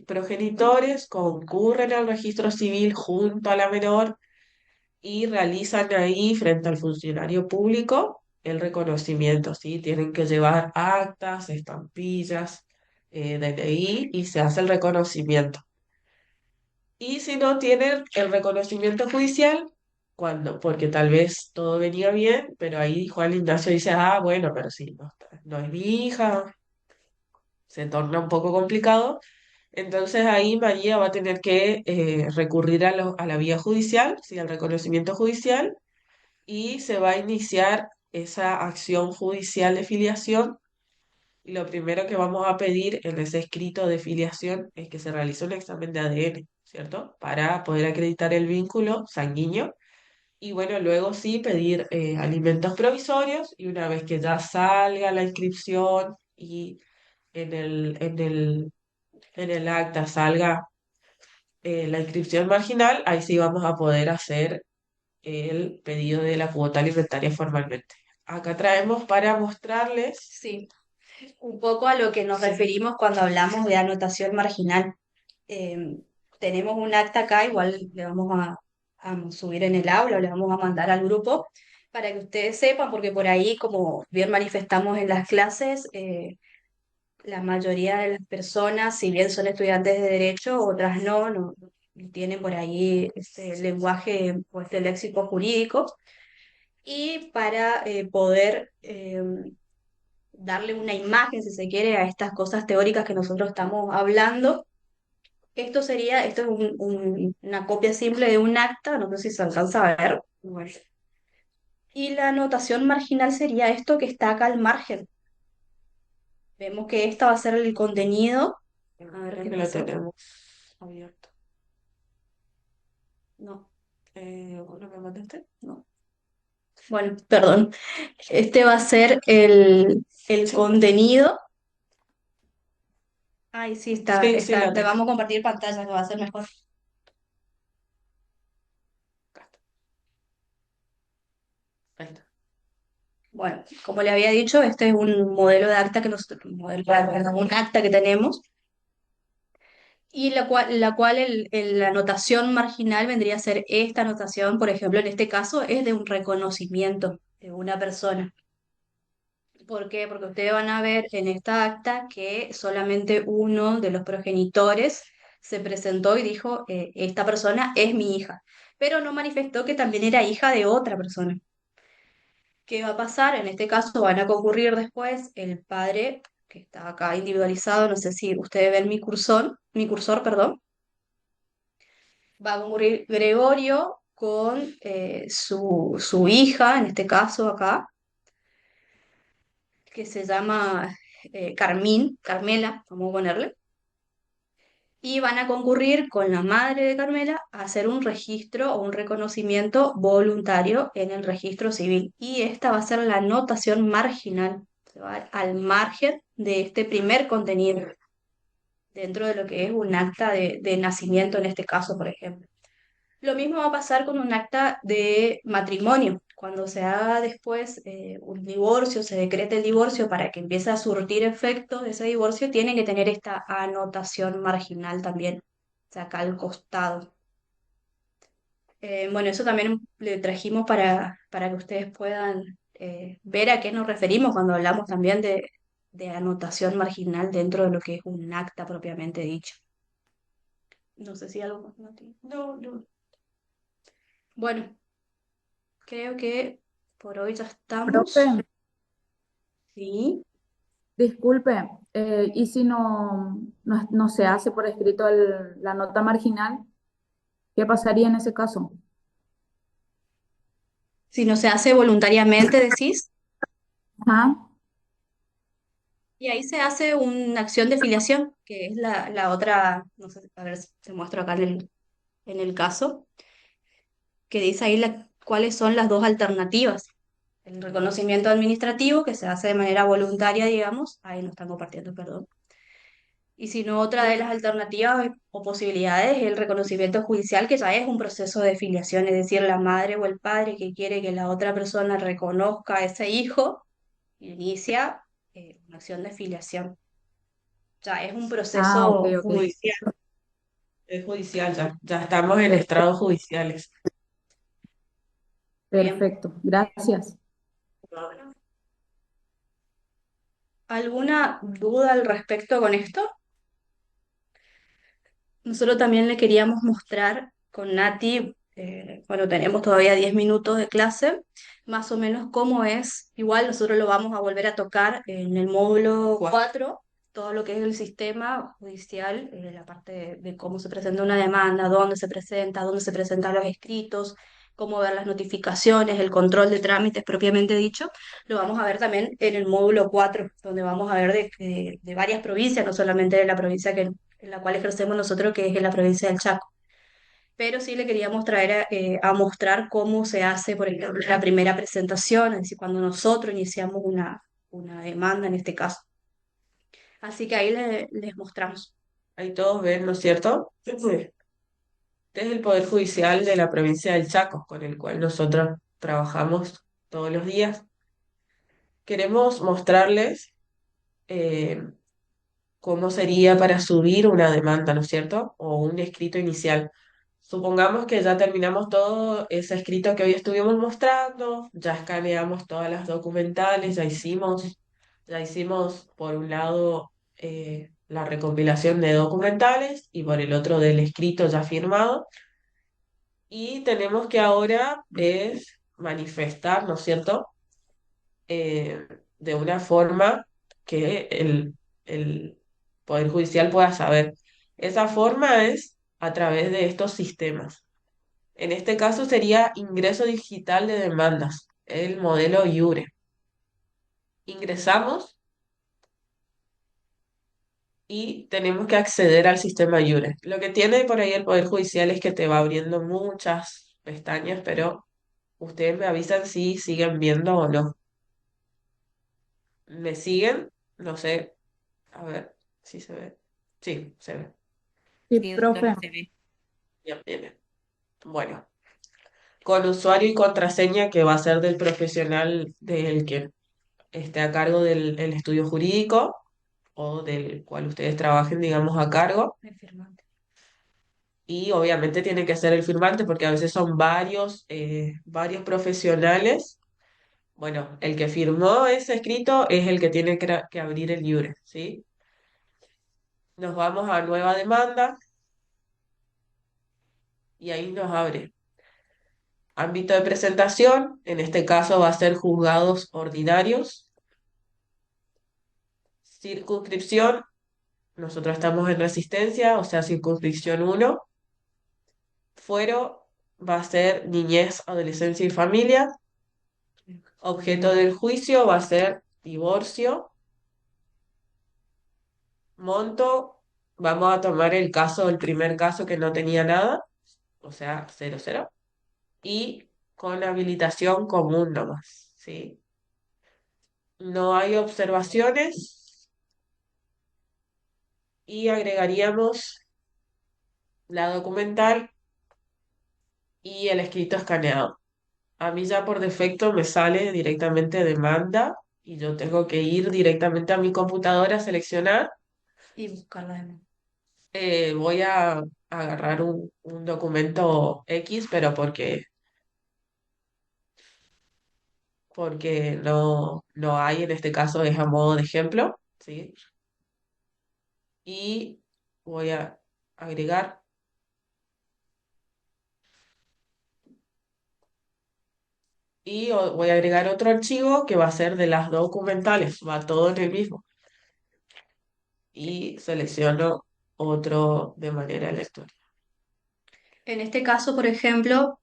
progenitores concurren al registro civil junto a la menor y realizan ahí frente al funcionario público el reconocimiento, ¿sí? Tienen que llevar actas, estampillas, DNI y se hace el reconocimiento. Y si no tienen el reconocimiento judicial, cuando, porque tal vez todo venía bien, pero ahí Juan Ignacio dice, ah, bueno, pero sí, no, no es mi hija, se torna un poco complicado. Entonces ahí María va a tener que recurrir a la vía judicial, sí, al reconocimiento judicial, y se va a iniciar esa acción judicial de filiación. Y lo primero que vamos a pedir en ese escrito de filiación es que se realice un examen de ADN, ¿cierto? Para poder acreditar el vínculo sanguíneo. Y bueno, luego sí pedir alimentos provisorios y una vez que ya salga la inscripción y en el acta salga la inscripción marginal, ahí sí vamos a poder hacer el pedido de la cuota alimentaria formalmente. Acá traemos para mostrarles. Sí, un poco a lo que nos referimos cuando hablamos de anotación marginal. Eh, tenemos un acta acá, igual le vamos a subir en el aula, o le vamos a mandar al grupo para que ustedes sepan, porque por ahí, como bien manifestamos en las clases, la mayoría de las personas, si bien son estudiantes de derecho, otras no tienen por ahí este lenguaje o este léxico jurídico. Y para poder darle una imagen, si se quiere, a estas cosas teóricas que nosotros estamos hablando, esto es una copia simple de un acta, no sé si se alcanza a ver. Bueno. Y la anotación marginal sería esto que está acá al margen. Vemos que esta va a ser el contenido. A ver Creo qué que lo pasó. tenemos abierto. No, ¿Lo que mandaste? no. Bueno, perdón. Este va a ser el Sí, contenido. Ay, sí, sí, sí, la te tengo. vamos a compartir pantalla, que va a ser mejor. Bueno, como le había dicho, este es un modelo de acta que nosotros, un modelo de acta, perdón, un acta que tenemos y la cual la anotación marginal vendría a ser esta anotación, por ejemplo, en este caso es de un reconocimiento de una persona. ¿Por qué? Porque ustedes van a ver en esta acta que solamente uno de los progenitores se presentó y dijo, esta persona es mi hija, pero no manifestó que también era hija de otra persona. ¿Qué va a pasar? En este caso van a concurrir después el padre, que está acá individualizado, no sé si ustedes ven mi cursor, perdón, va a concurrir Gregorio con su hija, en este caso acá, que se llama Carmela, vamos a ponerle, y van a concurrir con la madre de Carmela a hacer un registro o un reconocimiento voluntario en el registro civil. Y esta va a ser la anotación marginal, se va al margen de este primer contenido, dentro de lo que es un acta de nacimiento en este caso, por ejemplo. Lo mismo va a pasar con un acta de matrimonio. Cuando se haga después un divorcio, se decrete el divorcio para que empiece a surtir efectos de ese divorcio, tiene que tener esta anotación marginal también, o sea, acá al costado. Bueno, eso también le trajimos para que ustedes puedan ver a qué nos referimos cuando hablamos también de anotación marginal dentro de lo que es un acta propiamente dicho. No sé si algo más. No, no. Bueno. Creo que por hoy ya Profe, estamos. Sí. disculpe, ¿y si no se hace por escrito la nota marginal? ¿Qué pasaría en ese caso? Si no se hace voluntariamente, decís, Ajá. y ahí se hace una acción de filiación, que es la otra, no sé, a ver si te muestro acá en el caso, que dice ahí cuáles son las dos alternativas. El reconocimiento administrativo, que se hace de manera voluntaria, digamos, ahí no están compartiendo, perdón. Y si no, otra de las alternativas o posibilidades es el reconocimiento judicial, que ya es un proceso de filiación, es decir, la madre o el padre que quiere que la otra persona reconozca a ese hijo, inicia una acción de filiación. Ya es un Ah, ok, proceso ok. judicial. Es judicial ya. Ya estamos en estrados judiciales. Bien. Perfecto. Gracias. Bueno, ¿alguna duda al respecto con esto? Nosotros también le queríamos mostrar con Nati, bueno, tenemos todavía 10 minutos de clase, más o menos cómo es. Igual nosotros lo vamos a volver a tocar en el módulo 4 todo lo que es el sistema judicial, la parte de cómo se presenta una demanda, dónde se presentan los escritos, cómo ver las notificaciones, el control de trámites propiamente dicho. Lo vamos a ver también en el módulo 4 donde vamos a ver de varias provincias, no solamente de la provincia en la cual ejercemos nosotros, que es en la provincia del Chaco. Pero sí le queríamos traer a mostrar cómo se hace, por ejemplo, la primera presentación, es decir, cuando nosotros iniciamos una demanda en este caso. Así que ahí les mostramos. Ahí todos ven, ¿no es cierto? Sí. Este es el Poder Judicial de la provincia del Chaco, con el cual nosotros trabajamos todos los días. Queremos mostrarles eh, cómo sería para subir una demanda, ¿no es cierto? O un escrito inicial. Supongamos que ya terminamos todo ese escrito que hoy estuvimos mostrando, ya escaneamos todas las documentales, ya hicimos por un lado la recopilación de documentales y por el otro del escrito ya firmado. Y tenemos que ahora es manifestar, ¿no es cierto? eh, de una forma que el Poder Judicial pueda saber. Esa forma es a través de estos sistemas. En este caso sería ingreso digital de demandas, el modelo IURE. Ingresamos y tenemos que acceder al sistema IURE. Lo que tiene por ahí el Poder Judicial es que te va abriendo muchas pestañas, pero ustedes me avisan si siguen viendo o no. ¿Me siguen? No sé. A ver si se ve. Sí, se ve. Sí, Sí, profe. doctora, se ve. Bien, bien, bien. Bueno, con usuario y contraseña que va a ser del profesional del que esté a cargo del estudio jurídico o del cual ustedes trabajen, digamos, a cargo. El firmante. Y obviamente tiene que ser el firmante porque a veces son varios profesionales. Bueno, el que firmó ese escrito es el que tiene que abrir el IURE, ¿sí? Nos vamos a nueva demanda y ahí nos abre. Ámbito de presentación, en este caso va a ser juzgados ordinarios. Circunscripción, nosotros estamos en Resistencia, o sea, circunscripción 1. Fuero va a ser niñez, adolescencia y familia. Objeto del juicio va a ser divorcio. Monto, vamos a tomar el primer caso que no tenía nada, o sea, 00. Y con habilitación común nomás, ¿sí? No hay observaciones y agregaríamos la documental y el escrito escaneado. A mí ya por defecto me sale directamente demanda y yo tengo que ir directamente a mi computadora a seleccionar. Y buscar la demanda. Voy a agarrar un documento X, pero porque no hay, en este caso es a modo de ejemplo, ¿sí? Y voy a agregar. Y voy a agregar otro archivo que va a ser de las documentales, va todo en el mismo. Y selecciono otro de manera aleatoria. En este caso, por ejemplo,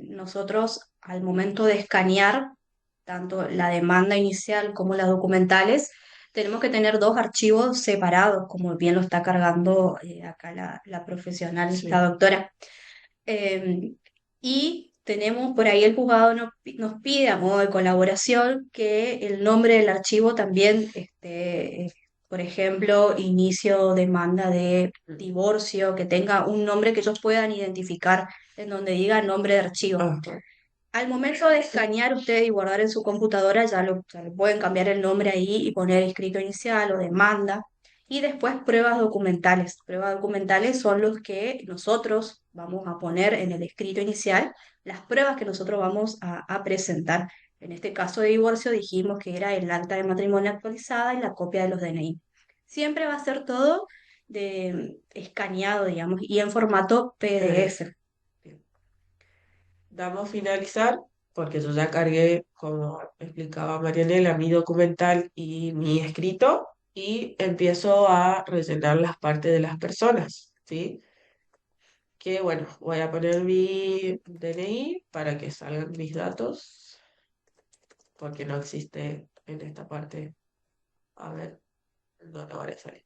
nosotros al momento de escanear tanto la demanda inicial como las documentales, tenemos que tener dos archivos separados, como bien lo está cargando acá la profesional, Sí. la doctora. Eh, y tenemos por ahí el juzgado nos pide a modo de colaboración que el nombre del archivo también esté, por ejemplo, inicio demanda de divorcio, que tenga un nombre que ellos puedan identificar en donde diga nombre de archivo. Ajá. Al momento de escanear ustedes y guardar en su computadora, ya le pueden cambiar el nombre ahí y poner escrito inicial o demanda. Y después pruebas documentales. Pruebas documentales son los que nosotros vamos a poner en el escrito inicial, las pruebas que nosotros vamos a presentar. En este caso de divorcio dijimos que era el acta de matrimonio actualizada y la copia de los DNI. Siempre va a ser todo escaneado, digamos, y en formato PDF. Bien. Damos finalizar, porque yo ya cargué, como explicaba Marianela, mi documental y mi escrito, y empiezo a rellenar las partes de las personas, ¿sí? Que bueno, voy a poner mi DNI para que salgan mis datos, porque no existe en esta parte. A ver, no van a salir.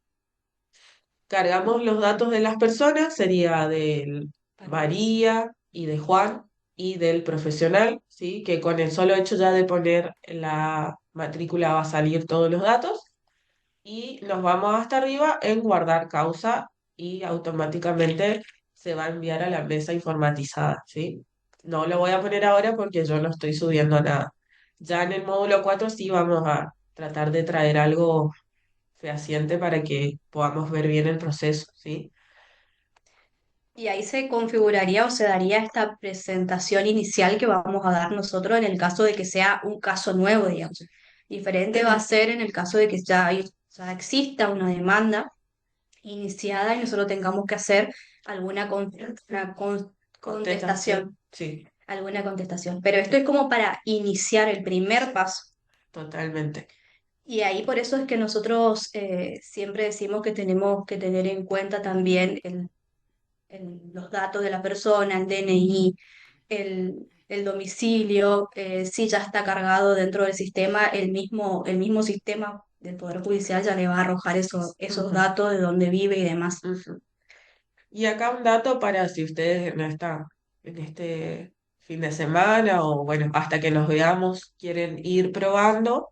Cargamos los datos de las personas, sería de María y de Juan y del profesional, ¿sí? Que con el solo hecho ya de poner la matrícula va a salir todos los datos. Y nos vamos hasta arriba en guardar causa y automáticamente se va a enviar a la mesa informatizada, ¿sí? No lo voy a poner ahora porque yo no estoy subiendo nada. Ya en el módulo 4 sí vamos a tratar de traer algo fehaciente para que podamos ver bien el proceso, ¿sí? Y ahí se configuraría o se daría esta presentación inicial que vamos a dar nosotros en el caso de que sea un caso nuevo, digamos. Diferente va a ser en el caso de que ya exista una demanda iniciada y nosotros tengamos que hacer alguna contestación, Sí, alguna contestación. Pero esto es como para iniciar el primer paso. totalmente. Y ahí por eso es que nosotros siempre decimos que tenemos que tener en cuenta también los datos de la persona, el DNI, el domicilio, si ya está cargado dentro del sistema, el mismo sistema del Poder Judicial ya le va a arrojar esos Ujú, datos de dónde vive y demás. ujú. Y acá un dato para si ustedes en este fin de semana o bueno, hasta que nos veamos, quieren ir probando.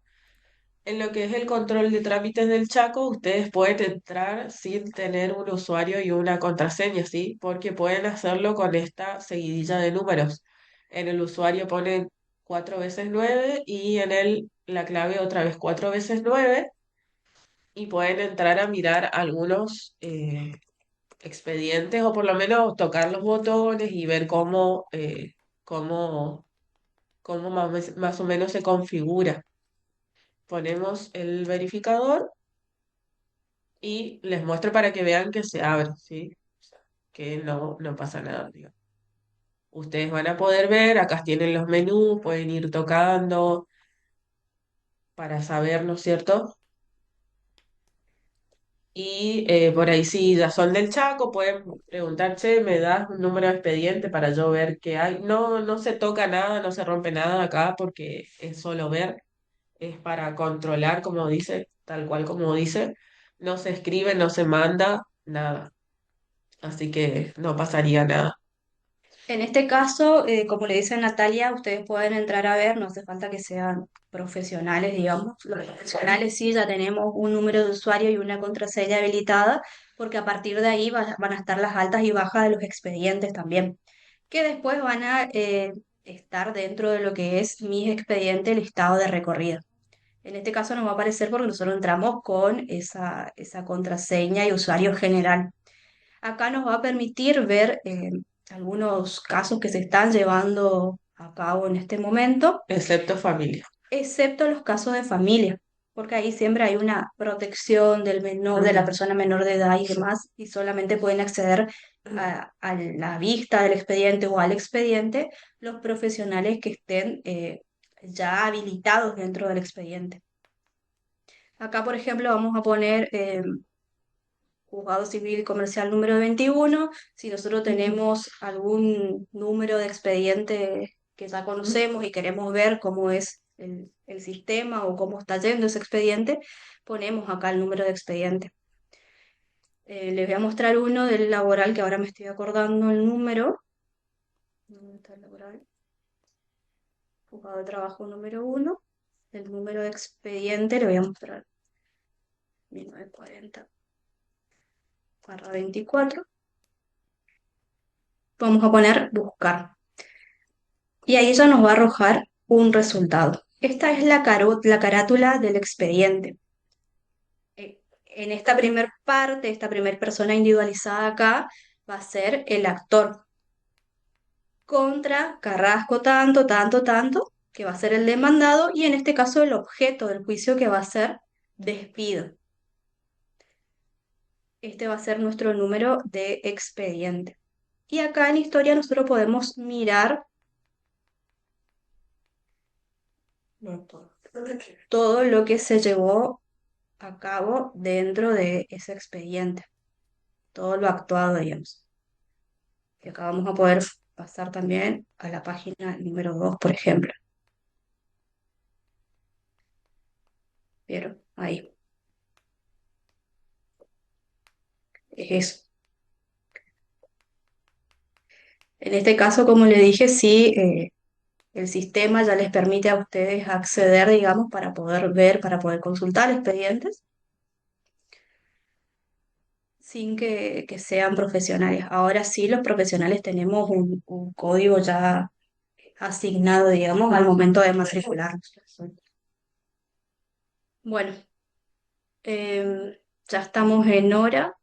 En lo que es el control de trámites del Chaco, ustedes pueden entrar sin tener un usuario y una contraseña, ¿sí? Porque pueden hacerlo con esta seguidilla de números. En el usuario ponen 4 veces 9 y en la clave otra vez 4 veces 9 y pueden entrar a mirar algunos expedientes o por lo menos tocar los botones y ver cómo, cómo más o menos se configura. Ponemos el verificador y les muestro para que vean que se abre, ¿sí? O sea, que no pasa nada, digamos. Ustedes van a poder ver, acá tienen los menús, pueden ir tocando para saber, ¿no es cierto? Y por ahí si ya son del Chaco, pueden preguntar, che, ¿me das un número de expediente para yo ver qué hay? No, no se toca nada, no se rompe nada acá porque es solo ver, es para controlar, como dice, tal cual como dice. No se escribe, no se manda, nada. Así que no pasaría nada. En este caso, como le dice Natalia, ustedes pueden entrar a ver, no hace falta que sean profesionales, digamos. Los profesionales sí ya tenemos un número de usuario y una contraseña habilitada, porque a partir de ahí van a estar las altas y bajas de los expedientes también, que después van a estar dentro de lo que es mi expediente listado de recorrido. En este caso nos va a aparecer porque nosotros entramos con esa contraseña y usuario general. Acá nos va a permitir ver algunos casos que se están llevando a cabo en este momento, Excepto familia. excepto los casos de familia, porque ahí siempre hay una protección del menor, de la persona menor de edad y demás, y solamente pueden acceder a la vista del expediente o al expediente los profesionales que estén ya habilitados dentro del expediente. Acá, por ejemplo, vamos a poner Juzgado Civil y Comercial número 21. Si nosotros tenemos algún número de expediente que ya conocemos y queremos ver cómo es el sistema o cómo está yendo ese expediente, ponemos acá el número de expediente. Les voy a mostrar uno del laboral que ahora me estoy acordando el número. ¿Dónde está el laboral? Juzgado de Trabajo número 1. El número de expediente le voy a mostrar 1940/24. Vamos a poner buscar. Y ahí ya nos va a arrojar un resultado. Esta es la carátula del expediente. En esta primer parte, esta primer persona individualizada acá, va a ser el actor. Contra Carrasco tanto, tanto, tanto, que va a ser el demandado, y en este caso el objeto del juicio que va a ser despido. Este va a ser nuestro número de expediente. Y acá en historia nosotros podemos mirar todo lo que se llevó a cabo dentro de ese expediente, todo lo actuado, digamos. Y acá vamos a poder pasar también a la página número 2, por ejemplo. ¿Vieron? Ahí. Es eso. En este caso, como le dije, sí, el sistema ya les permite a ustedes acceder, digamos, para poder ver, para poder consultar expedientes sin que sean profesionales. Ahora sí, los profesionales tenemos un código ya asignado, digamos, al momento de matricularnos. Bueno, ya estamos en hora.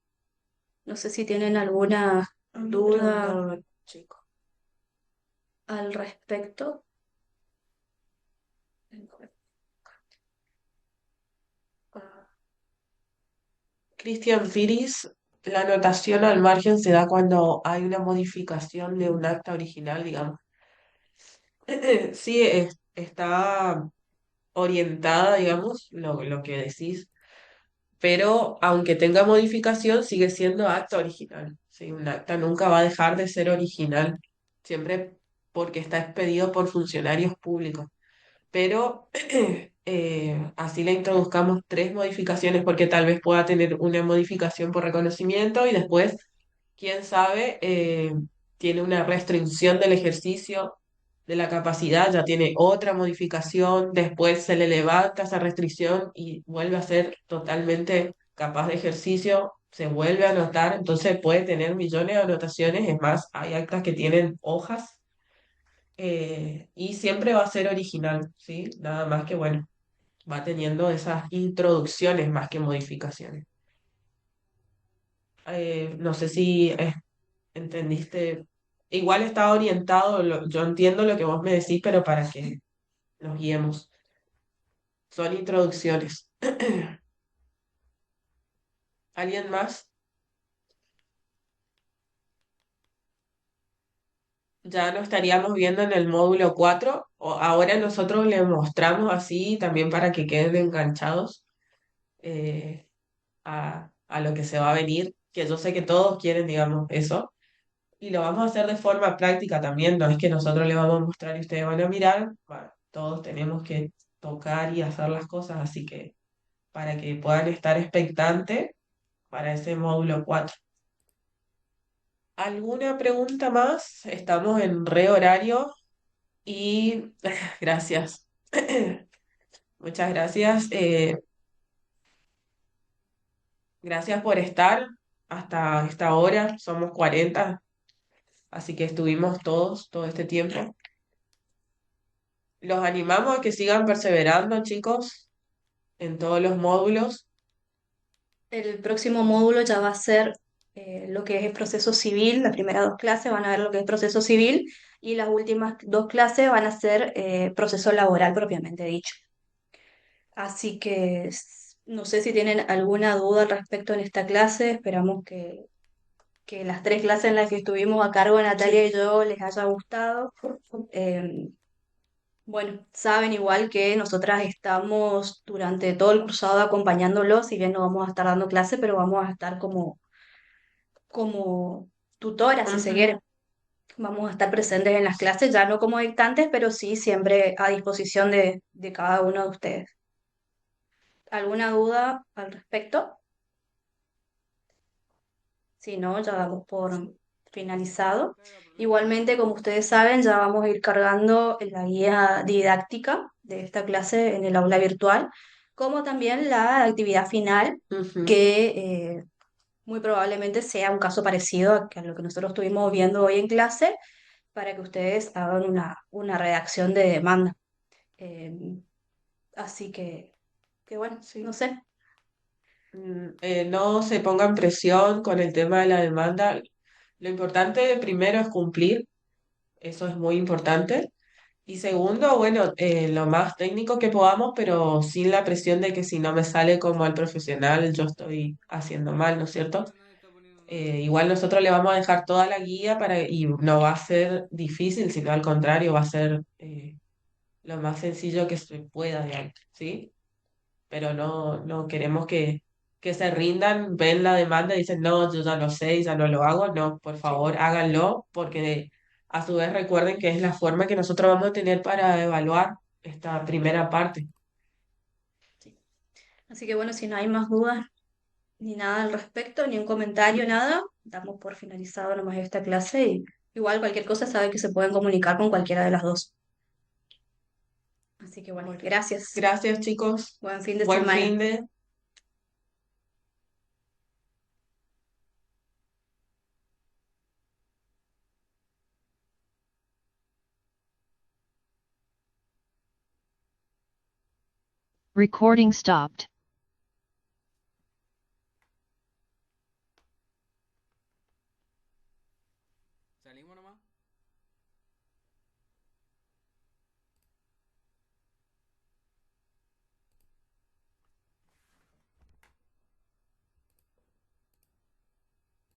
No sé si tienen alguna duda Chico. al respecto. Cristian Piris, la anotación al margen se da cuando hay una modificación de un acta original, digamos. Sí, está orientada, digamos, lo que decís, pero aunque tenga modificación, sigue siendo acta original. ¿Sí? Un acta nunca va a dejar de ser original, siempre porque está expedido por funcionarios públicos. Pero así le introduzcamos 3 modificaciones porque tal vez pueda tener una modificación por reconocimiento y después, quién sabe, tiene una restricción del ejercicio de la capacidad, ya tiene otra modificación, después se le levanta esa restricción y vuelve a ser totalmente capaz de ejercicio, se vuelve a anotar, entonces puede tener millones de anotaciones, es más, hay actas que tienen hojas y siempre va a ser original, ¿sí? Nada más que, bueno, va teniendo esas introducciones más que modificaciones. No sé si entendiste. Igual está orientado, yo entiendo lo que vos me decís, pero para que nos guiemos. Son introducciones. ¿Alguien más? Ya lo estaríamos viendo en el módulo 4. Ahora nosotros le mostramos así también para que queden enganchados eh, a lo que se va a venir, que yo sé que todos quieren, digamos, eso. Y lo vamos a hacer de forma práctica también, no es que nosotros le vamos a mostrar y ustedes van a mirar, bueno, todos tenemos que tocar y hacer las cosas, así que para que puedan estar expectantes para ese módulo 4. ¿Alguna pregunta más? Estamos en re horario y gracias. Muchas gracias. Gracias por estar hasta esta hora. Somos 40, así que estuvimos todos todo este tiempo. Los animamos a que sigan perseverando, chicos, en todos los módulos. El próximo módulo ya va a ser lo que es el proceso civil. Las primeras dos clases van a ver lo que es proceso civil y las últimas dos clases van a ser proceso laboral propiamente dicho. Así que no sé si tienen alguna duda al respecto en esta clase. Esperamos que las tres clases en las que estuvimos a cargo Natalia y yo les haya gustado. Eh, bueno, saben igual que nosotras estamos durante todo el cursado acompañándolos, si bien no vamos a estar dando clase, pero vamos a estar como tutoras, si se Ujú. quiere. Vamos a estar presentes en las clases, ya no como dictantes, pero sí siempre a disposición de cada uno de ustedes. ¿Alguna duda al respecto? Si no, ya damos por finalizado. Igualmente, como ustedes saben, ya vamos a ir cargando la guía didáctica de esta clase en el aula virtual, como también la actividad final, Ujú. que muy probablemente sea un caso parecido a lo que nosotros estuvimos viendo hoy en clase, para que ustedes hagan una redacción de demanda. Eh, así que bueno, no Sí. sé. No se pongan presión con el tema de la demanda. Lo importante primero es cumplir, eso es muy importante. Y segundo, bueno, lo más técnico que podamos, pero sin la presión de que si no me sale como al profesional, yo estoy haciendo mal, ¿no es cierto? Igual nosotros le vamos a dejar toda la guía y no va a ser difícil, sino al contrario, va a ser lo más sencillo que se pueda, digamos, ¿sí? Pero no queremos que se rindan, ven la demanda y dicen, no, yo ya lo sé y ya no lo hago. No, por Sí, favor, háganlo, porque a su vez recuerden que es la forma que nosotros vamos a tener para evaluar esta primera parte. sí. Así que bueno, si no hay más dudas ni nada al respecto, ni un comentario, nada, damos por finalizado nomás esta clase y igual cualquier cosa saben que se pueden comunicar con cualquiera de las dos. Así que bueno, Bueno, gracias. gracias, chicos. Buen fin de Buen semana. fin de... Recording stopped. Salimos nomás.